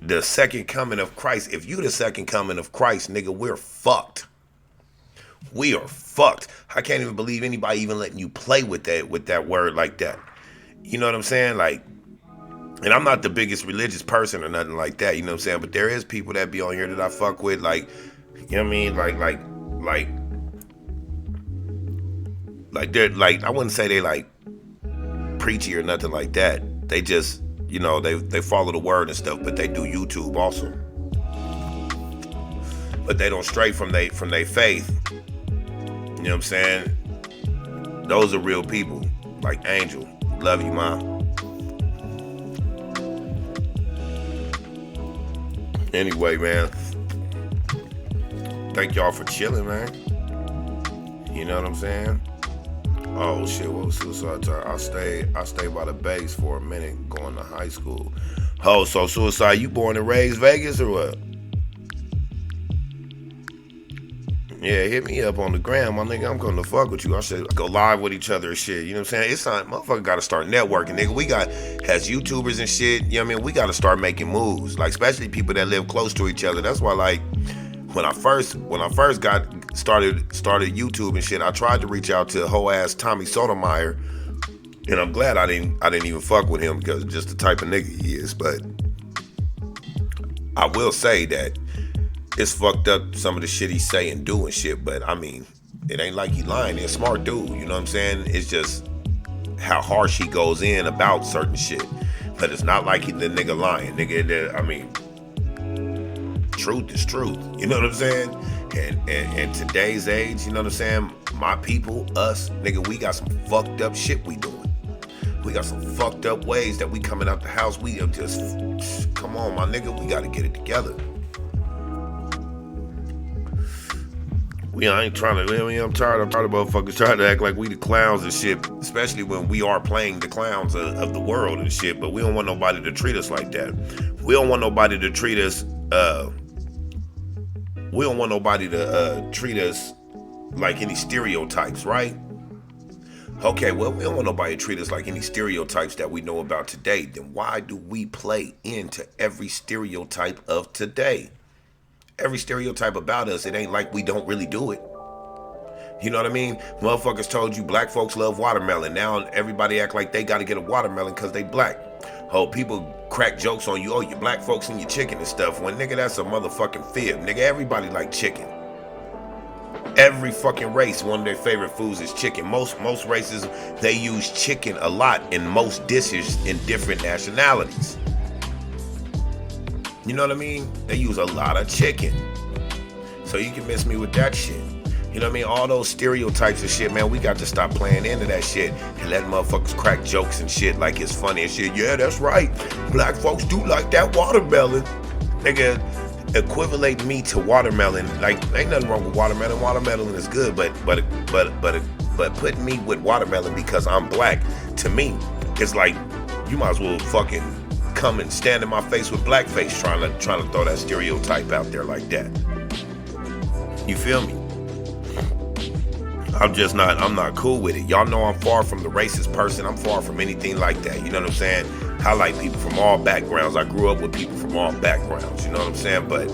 the second coming of Christ. If you the second coming of Christ, nigga, we're fucked. We are fucked. I can't even believe anybody even letting you play with that word like that. You know what I'm saying? Like, and I'm not the biggest religious person or nothing like that, you know what I'm saying? But there is people that be on here that I fuck with, like, you know what I mean? Like they're like, I wouldn't say they like preachy or nothing like that. They just, you know, they follow the word and stuff, but they do YouTube also. But they don't stray from they faith. You know what I'm saying? Those are real people. Like Angel. Love you, Mom. Anyway, man. thank y'all for chilling, man. You know what I'm saying? Oh shit, what was suicide time? I stayed by the base for a minute going to high school. Oh, so suicide, you born and raised Vegas or what? Yeah, hit me up on the gram, my nigga. I'm gonna fuck with you. I should go live with each other and shit. You know what I'm saying? It's not, motherfucker gotta start networking, nigga. We got, as YouTubers and shit, you know what I mean? We gotta start making moves. Like, especially people that live close to each other. That's why, like, when I first got started YouTube and shit, I tried to reach out to a whole ass Tommy Sotomayor, and I'm glad I didn't even fuck with him because just the type of nigga he is. But I will say that it's fucked up some of the shit he say and do and shit. But I mean, it ain't like he lying. He's a smart dude. You know what I'm saying? It's just how harsh he goes in about certain shit. But it's not like he the nigga lying, nigga. I mean, truth is truth. You know what I'm saying? And today's age, you know what I'm saying? My people, us, nigga, we got some fucked up shit we doing. We got some fucked up ways that we coming out the house. We are just, come on, my nigga, we gotta get it together. I'm tired of motherfuckers trying to act like we the clowns and shit, especially when we are playing the clowns of the world and shit, but we don't want nobody to treat us like that. We don't want nobody to treat us, treat us like any stereotypes, right? Okay, well, we don't want nobody to treat us like any stereotypes that we know about today. Then why do we play into every stereotype of today? Every stereotype about us, it ain't like we don't really do it. You know what I mean? Motherfuckers told you black folks love watermelon. Now everybody act like they gotta get a watermelon because they black. Oh, people crack jokes on you. Oh, you black folks and your chicken and stuff. When, nigga, that's a motherfucking fib. Nigga, everybody like chicken. Every fucking race, one of their favorite foods is chicken. Most races, they use chicken a lot in most dishes in different nationalities. You know what I mean? They use a lot of chicken. So you can miss me with that shit. You know what I mean? All those stereotypes and shit, man, we got to stop playing into that shit and letting motherfuckers crack jokes and shit like it's funny and shit. Yeah, that's right. Black folks do like that watermelon. Nigga, equivalent me to watermelon. Like, ain't nothing wrong with watermelon. Watermelon is good, but putting me with watermelon because I'm black, to me, it's like you might as well fucking come and stand in my face with blackface trying to throw that stereotype out there like that. You feel me? I'm not cool with it. Y'all know I'm far from the racist person. I'm far from anything like that. You know what I'm saying? I like people from all backgrounds. I grew up with people from all backgrounds. You know what I'm saying? But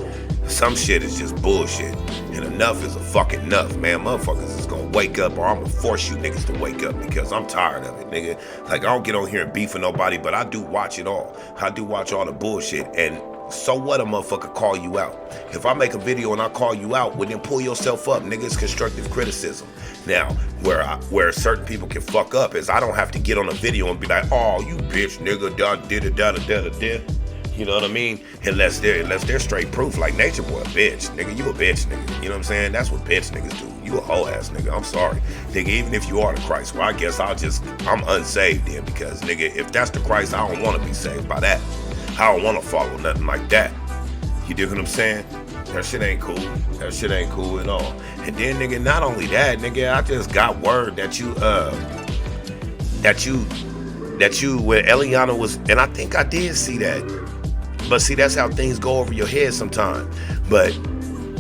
some shit is just bullshit. And enough is a fucking enough, man. Motherfuckers is gonna wake up, or I'm gonna force you niggas to wake up because I'm tired of it, nigga. Like, I don't get on here and beef with nobody, but I do watch it all. I do watch all the bullshit. And so what, a motherfucker call you out? If I make a video and I call you out, well then pull yourself up, nigga. It's constructive criticism. Now, where certain people can fuck up is I don't have to get on a video and be like, oh, you bitch, nigga, da. You know what I mean? Unless they're straight proof, like Nature Boy, a bitch, nigga, you a bitch, nigga. You know what I'm saying? That's what bitch niggas do. You a whole ass nigga. I'm sorry, nigga. Even if you are the Christ, well, I guess I'm unsaved then, because nigga, if that's the Christ, I don't want to be saved by that. I don't want to follow nothing like that. You dig what I'm saying? That shit ain't cool. That shit ain't cool at all. And then, nigga, not only that, nigga, I just got word that you when Eliana was, and I think I did see that. But see, that's how things go over your head sometimes. But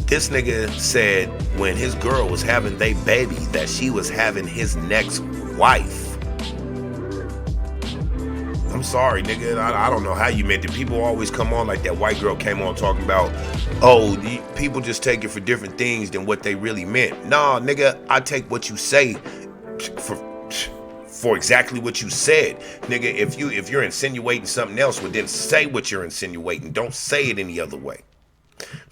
this nigga said when his girl was having their baby that she was having his next wife. I'm sorry, nigga. I don't know how you meant it. People always come on like that white girl came on talking about, oh, people just take it for different things than what they really meant. Nah, nigga, I take what you say for exactly what you said. Nigga, if you're insinuating something else, well then say what you're insinuating. Don't say it any other way.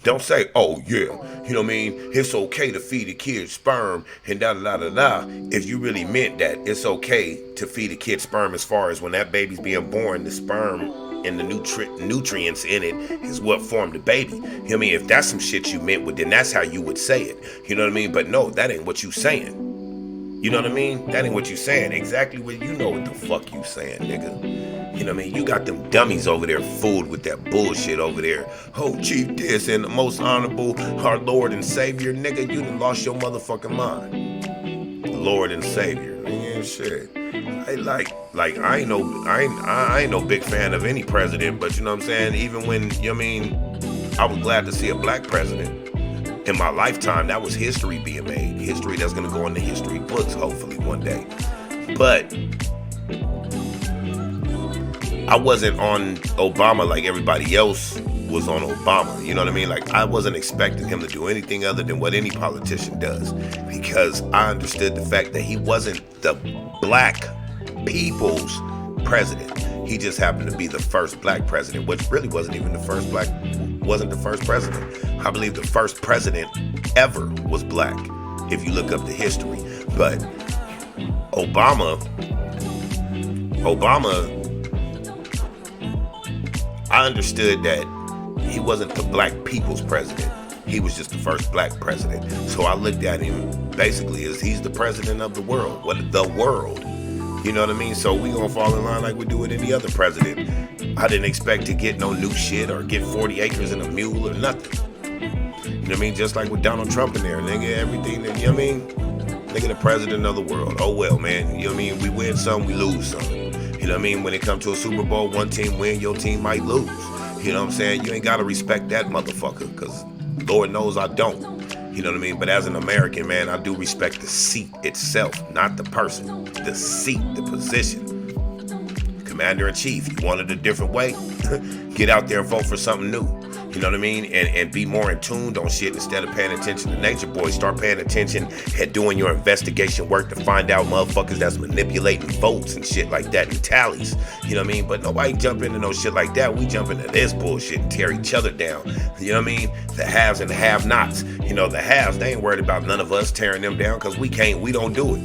Don't say, oh yeah, you know what I mean? It's okay to feed a kid sperm and da-da-da-da-da. If you really meant that it's okay to feed a kid sperm as far as when that baby's being born, the sperm and the nutrients in it is what formed the baby. You know what I mean? If that's some shit you meant, well then that's how you would say it. You know what I mean? But no, that ain't what you saying. You know what I mean? That ain't what you saying. Exactly what you know what the fuck you saying, nigga. You know what I mean? You got them dummies over there fooled with that bullshit over there. Oh, Chief this and the most honorable, our Lord and Savior. Nigga, you done lost your motherfucking mind. Lord and Savior. Yeah, shit. I ain't no big fan of any president, but you know what I'm saying? Even when, you know what I mean, I was glad to see a black president. In my lifetime, that was history being made. History that's gonna go in the history books, hopefully one day. But I wasn't on Obama like everybody else was on Obama. You know what I mean? Like, I wasn't expecting him to do anything other than what any politician does, because I understood the fact that he wasn't the black people's president. He just happened to be the first black president, which really wasn't even the first president. I believe the first president ever was black, if you look up the history. But Obama, I understood that he wasn't the black people's president. He was just the first black president. So I looked at him basically as he's the president of the world. The world. You know what I mean? So we gonna fall in line like we do with any other president. I didn't expect to get no new shit or get 40 acres and a mule or nothing. You know what I mean? Just like with Donald Trump in there, nigga, everything that, you know what I mean? Nigga, the president of the world. Oh well, man. You know what I mean? We win some, we lose some. You know what I mean? When it comes to a Super Bowl, one team win, your team might lose. You know what I'm saying? You ain't gotta respect that motherfucker, because Lord knows I don't. You know what I mean? But as an American, man, I do respect the seat itself, not the person. The seat, the position. Commander-in-Chief, you want it a different way? Get out there and vote for something new. You know what I mean? And be more in tune on shit instead of paying attention to Nature Boy. Start paying attention and doing your investigation work to find out motherfuckers that's manipulating votes and shit like that and tallies. You know what I mean? But nobody jump into no shit like that. We jump into this bullshit and tear each other down. You know what I mean? The haves and the have-nots. You know, the haves, they ain't worried about none of us tearing them down, because we don't do it.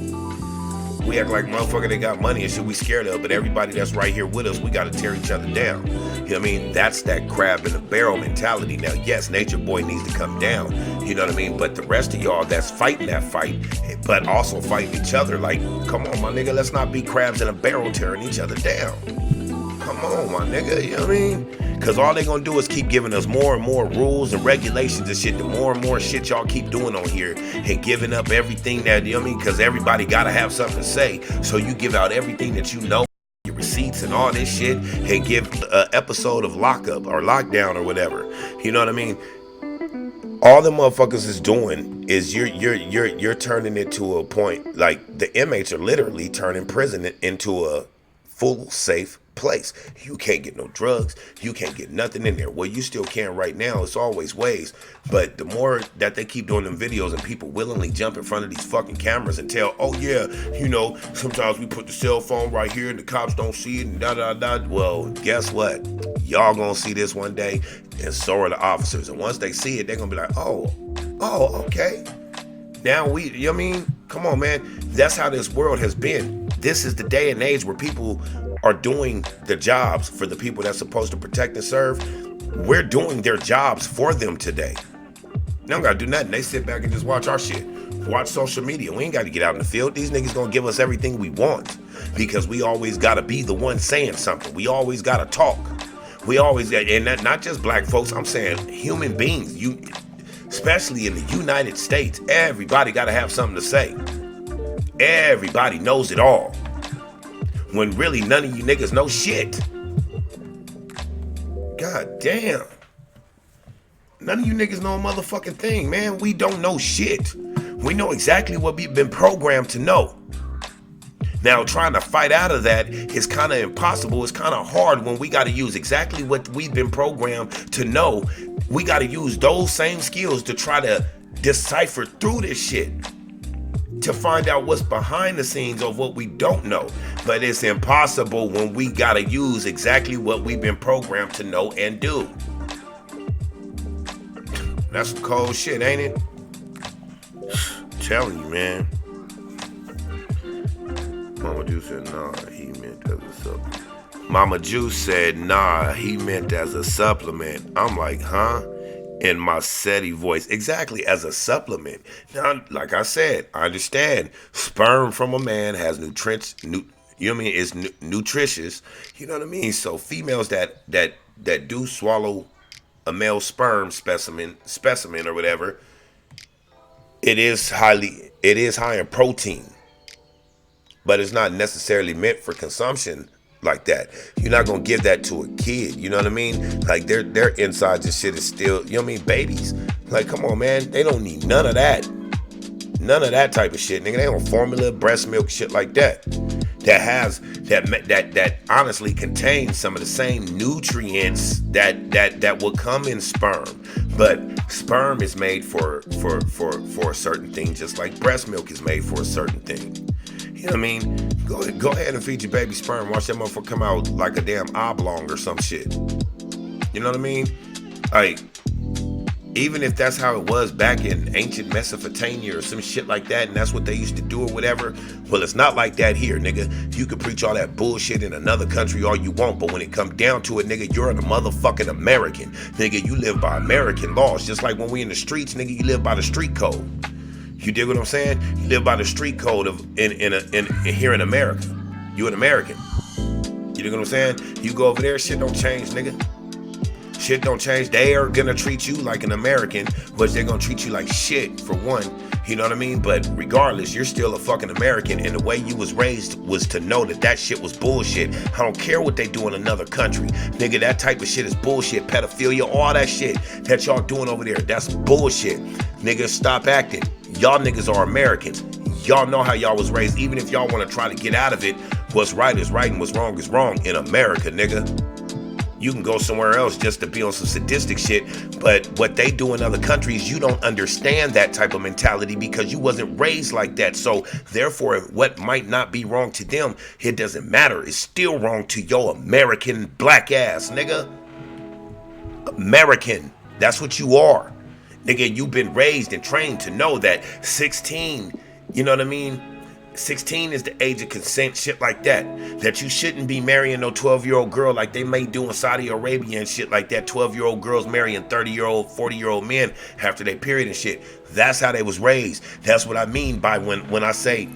We act like motherfucker that got money and shit we scared of, but everybody that's right here with us, we gotta tear each other down. You know what I mean? That's that crab in the barrel mentality. Now, yes, Nature Boy needs to come down, you know what I mean? But the rest of y'all that's fighting that fight, but also fighting each other, like, come on, my nigga, let's not be crabs in a barrel tearing each other down. Come on, my nigga, you know what I mean? Because all they gonna do is keep giving us more and more rules and regulations and shit. The more and more shit y'all keep doing on here and giving up everything that, you know what I mean? Because everybody gotta have something to say. So you give out everything that you know, your receipts and all this shit, and give an episode of lockup or lockdown or whatever. You know what I mean? All the motherfuckers is doing is you're turning it to a point, like the inmates are literally turning prison into a full safe place. You can't get no drugs, you can't get nothing in there. Well, you still can right now. It's always ways, but the more that they keep doing them videos and people willingly jump in front of these fucking cameras and tell, oh yeah, you know, sometimes we put the cell phone right here and the cops don't see it and da. Well, guess what? Y'all gonna see this one day, and so are the officers. And once they see it, they're gonna be like, oh, okay. Now you know what I mean? Come on, man. That's how this world has been. This is the day and age where people are doing the jobs for the people that's supposed to protect and serve. We're doing their jobs for them today. They don't gotta do nothing. They sit back and just watch our shit. Watch social media. We ain't gotta get out in the field. These niggas gonna give us everything we want, because we always gotta be the one saying something. We always gotta talk. We always got, and not just black folks, I'm saying human beings. Especially in the United States, everybody gotta have something to say. Everybody knows it all, when really none of you niggas know shit. God damn. None of you niggas know a motherfucking thing, man. We don't know shit. We know exactly what we've been programmed to know. Now, trying to fight out of that is kind of impossible. It's kind of hard when we got to use exactly what we've been programmed to know. We got to use those same skills to try to decipher through this shit, to find out what's behind the scenes of what we don't know. But it's impossible when we got to use exactly what we've been programmed to know and do. That's some cold shit, ain't it? Telling you, man. Mama Juice said, nah, he meant as a supplement. Mama Juice said, nah, he meant as a supplement. I'm like, huh? In my SETI voice. Exactly, as a supplement. Now, like I said, I understand. Sperm from a man has nutrients. You know what I mean? It's nutritious. You know what I mean? So females that do swallow a male sperm specimen or whatever, it is high in protein, but it's not necessarily meant for consumption like that. You're not gonna give that to a kid. You know what I mean? Like their insides and shit is still, you know what I mean? Babies. Like, come on, man. They don't need none of that. None of that type of shit, nigga. They don't formula, breast milk, shit like that. That honestly contains some of the same nutrients that will come in sperm. But sperm is made for a certain thing, just like breast milk is made for a certain thing. You know what I mean? Go ahead and feed your baby sperm. Watch that motherfucker come out like a damn oblong or some shit. You know what I mean? Like, even if that's how it was back in ancient Mesopotamia or some shit like that, and that's what they used to do or whatever, well, it's not like that here, nigga. You can preach all that bullshit in another country all you want, but when it comes down to it, nigga, you're a motherfucking American. Nigga, you live by American laws. Just like when we in the streets, nigga, you live by the street code. You dig what I'm saying? You live by the street code of in here in America. You an American. You dig what I'm saying? You go over there, shit don't change, nigga. Shit don't change. They are gonna treat you like an American, but they're gonna treat you like shit for one. You know what I mean? But regardless, you're still a fucking American, and the way you was raised was to know that shit was bullshit. I don't care what they do in another country. Nigga, that type of shit is bullshit. Pedophilia, all that shit that y'all doing over there, that's bullshit. Nigga, stop acting. Y'all niggas are Americans. Y'all know how y'all was raised. Even if y'all want to try to get out of it, what's right is right and what's wrong is wrong in America, nigga. You can go somewhere else just to be on some sadistic shit, but what they do in other countries, you don't understand that type of mentality because you wasn't raised like that. So therefore, what might not be wrong to them, it doesn't matter. It's still wrong to your American black ass, nigga. American. That's what you are. Nigga, you've been raised and trained to know that 16, you know what I mean? 16 is the age of consent, shit like that. That you shouldn't be marrying no 12-year-old girl like they may do in Saudi Arabia and shit like that. 12-year-old girls marrying 30-year-old, 40-year-old men after they period and shit. That's how they was raised. That's what I mean by when I say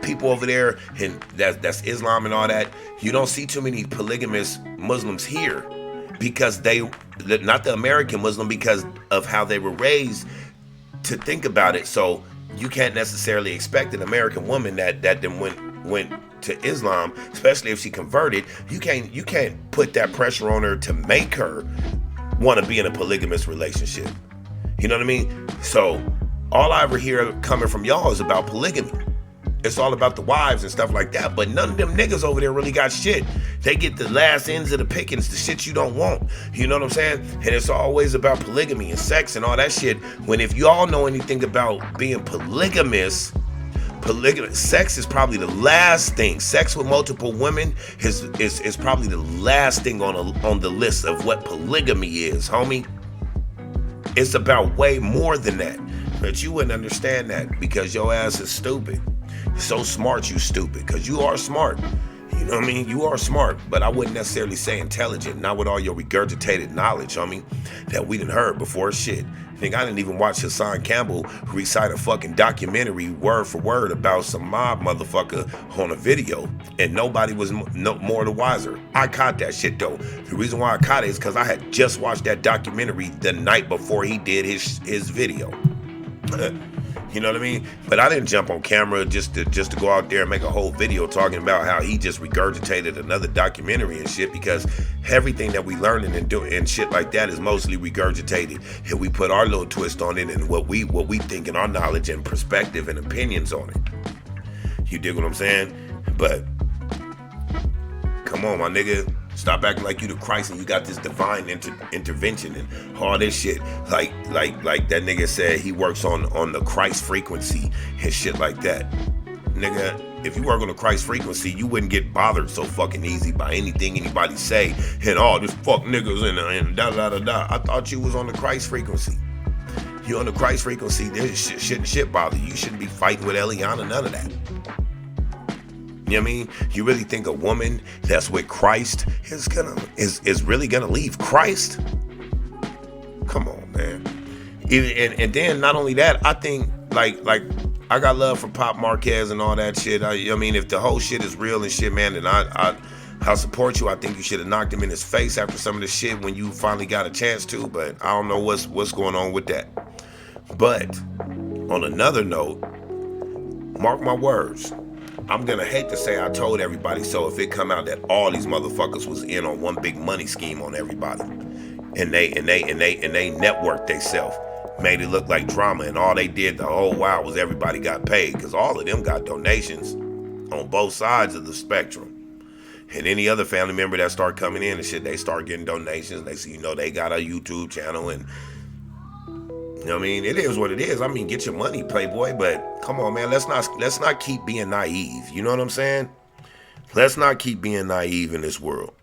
people over there, and that's Islam and all that, you don't see too many polygamous Muslims here because not the American Muslim, because of how they were raised to think about it. So you can't necessarily expect an American woman that then went to Islam, especially if she converted. You can't put that pressure on her to make her want to be in a polygamous relationship. You know what I mean? So all I ever hear coming from y'all is about polygamy. It's all about the wives and stuff like that, but none of them niggas over there really got shit. They get the last ends of the pickings, the shit you don't want. You know what I'm saying? And it's always about polygamy and sex and all that shit. When if you all know anything about being polygamous, sex is probably the last thing. Sex with multiple women is probably the last thing on the list of what polygamy is, homie. It's about way more than that. But you wouldn't understand that because your ass is stupid. So smart, you stupid, because you are smart. You know what I mean? You are smart, but I wouldn't necessarily say intelligent, not with all your regurgitated knowledge, homie, that we done heard before. Shit. I didn't even watch Hassan Campbell recite a fucking documentary word for word about some mob motherfucker on a video, and nobody was no more the wiser. I caught that shit though. The reason why I caught it is because I had just watched that documentary the night before he did his video. You know what I mean? But I didn't jump on camera just to go out there and make a whole video talking about how he just regurgitated another documentary and shit, because everything that we learning and doing and shit like that is mostly regurgitated. And we put our little twist on it and what we think and our knowledge and perspective and opinions on it. You dig what I'm saying? But come on, my nigga. Stop acting like you the Christ and you got this divine intervention and all this shit. Like that nigga said he works on the Christ frequency and shit like that. Nigga, if you work on the Christ frequency, you wouldn't get bothered so fucking easy by anything anybody say and all this fuck niggas and da da da da. I thought you was on the Christ frequency. You on the Christ frequency, there's shit bother you. You shouldn't be fighting with Eliana, none of that. You know what I mean? You really think a woman that's with Christ is really gonna leave Christ? Come on, man. And then not only that, I think like I got love for Pop Marquez and all that shit. I mean, if the whole shit is real and shit, man, then I'll support you. I think you should have knocked him in his face after some of the shit when you finally got a chance to, but I don't know what's going on with that. But on another note, mark my words, I'm gonna hate to say I told everybody so if it come out that all these motherfuckers was in on one big money scheme on everybody, and they networked themselves, made it look like drama, and all they did the whole while was everybody got paid, because all of them got donations on both sides of the spectrum. And any other family member that start coming in and shit, they start getting donations. They see, they got a YouTube channel, and you know what I mean? It is what it is. I mean, get your money, Playboy, but come on, man, let's not keep being naive. You know what I'm saying? Let's not keep being naive in this world.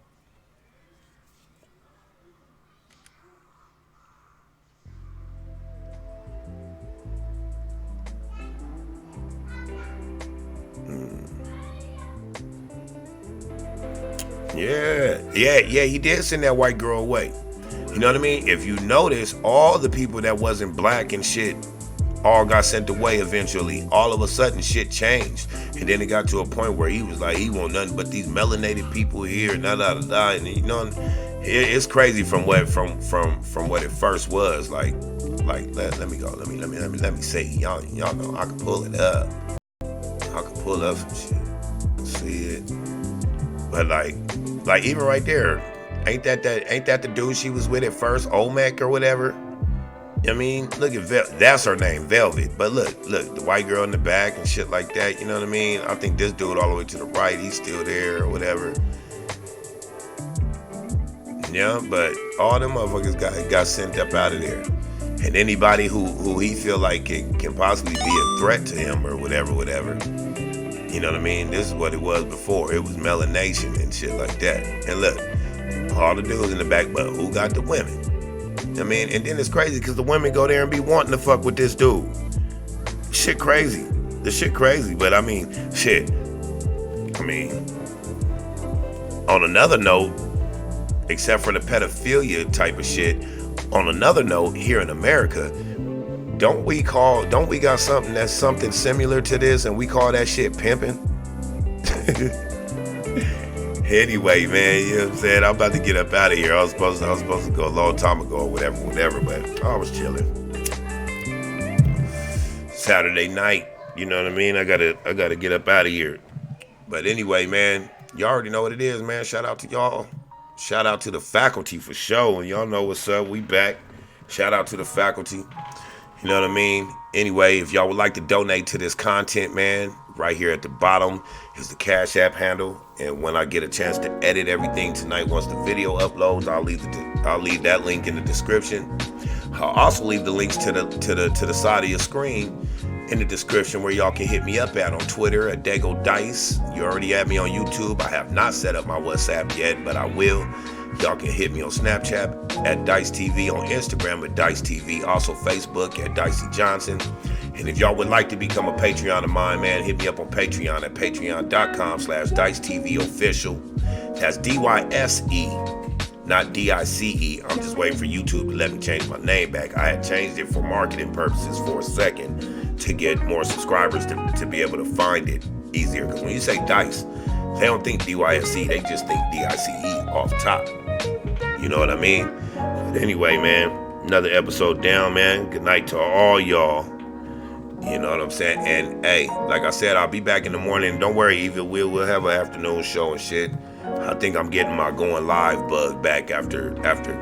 Yeah, he did send that white girl away. You know what I mean? If you notice, all the people that wasn't black and shit all got sent away eventually. All of a sudden, shit changed. And then it got to a point where he was like, he want nothing but these melanated people here, and and you know, it's crazy from what it first was. Like let me go. Let me say, y'all know I can pull it up. I can pull up some shit. See it. But like even right there, ain't that the dude she was with at first, Olmec or whatever? I mean, look at that's her name, Velvet. But look, the white girl in the back and shit like that. You know what I mean? I think this dude all the way to the right, he's still there or whatever. Yeah, but all them motherfuckers got sent up out of there. And anybody who he feel like can possibly be a threat to him or whatever. You know what I mean? This is what it was before. It was melanation and shit like that. And look, all the dudes in the back, but who got the women? I mean, and then it's crazy because the women go there and be wanting to fuck with this dude. Shit crazy. The shit crazy. But I mean, shit. I mean, on another note, except for the pedophilia type of shit, on another note, here in America, don't we got something that's something similar to this, and we call that shit pimping? Anyway, man, you know what I'm saying? I'm about to get up out of here. I was supposed to go a long time ago or whatever, but I was chilling. Saturday night, you know what I mean? I gotta get up out of here. But anyway, man, y'all already know what it is, man. Shout out to y'all. Shout out to the faculty for sure. And y'all know what's up. We back. Shout out to the faculty. You know what I mean? Anyway, if y'all would like to donate to this content, man, right here at the bottom is the Cash App handle. And when I get a chance to edit everything tonight, once the video uploads, I'll leave that link in the description. I'll also leave the links to the side of your screen in the description where y'all can hit me up at on Twitter at Dago Dice. You already have me on YouTube. I have not set up my WhatsApp yet, but I will. Y'all can hit me on Snapchat at Dice TV, on Instagram at Dice TV, also Facebook at Dicey Johnson. And if y'all would like to become a Patreon of mine, man, hit me up on Patreon at patreon.com/DiceTVOfficial. That's DYSE, not DICE. I'm just waiting for YouTube to let me change my name back. I had changed it for marketing purposes for a second to get more subscribers to be able to find it easier. Because when you say Dice, they don't think DYSE, they just think DICE off top. You know what I mean? But anyway, man, another episode down, man. Good night to all y'all. You know what I'm saying? And hey, like I said, I'll be back in the morning. Don't worry, Eva, we'll have an afternoon show and shit. I think I'm getting my going live bug back after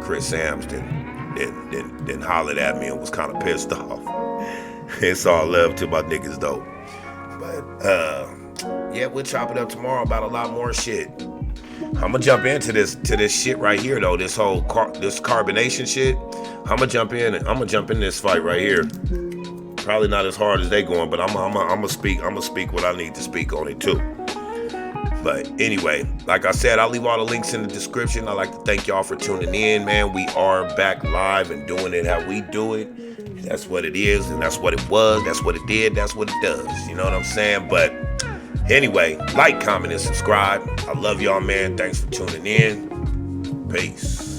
Chris Sams then hollered at me and was kind of pissed off. It's all love to my niggas though. But yeah, we'll chop it up tomorrow about a lot more shit. I'm gonna jump into this shit right here though. This whole this carbonation shit. I'm gonna jump in this fight right here. Probably not as hard as they going, but I'm gonna speak what I need to speak on it too. But anyway, like I said, I'll leave all the links in the description. I'd like to thank y'all for tuning in, man. We are back live and doing it how we do it. That's what it is, and that's what it was. That's what it did. That's what it does. You know what I'm saying? But anyway, like, comment, and subscribe. I love y'all, man. Thanks for tuning in. Peace.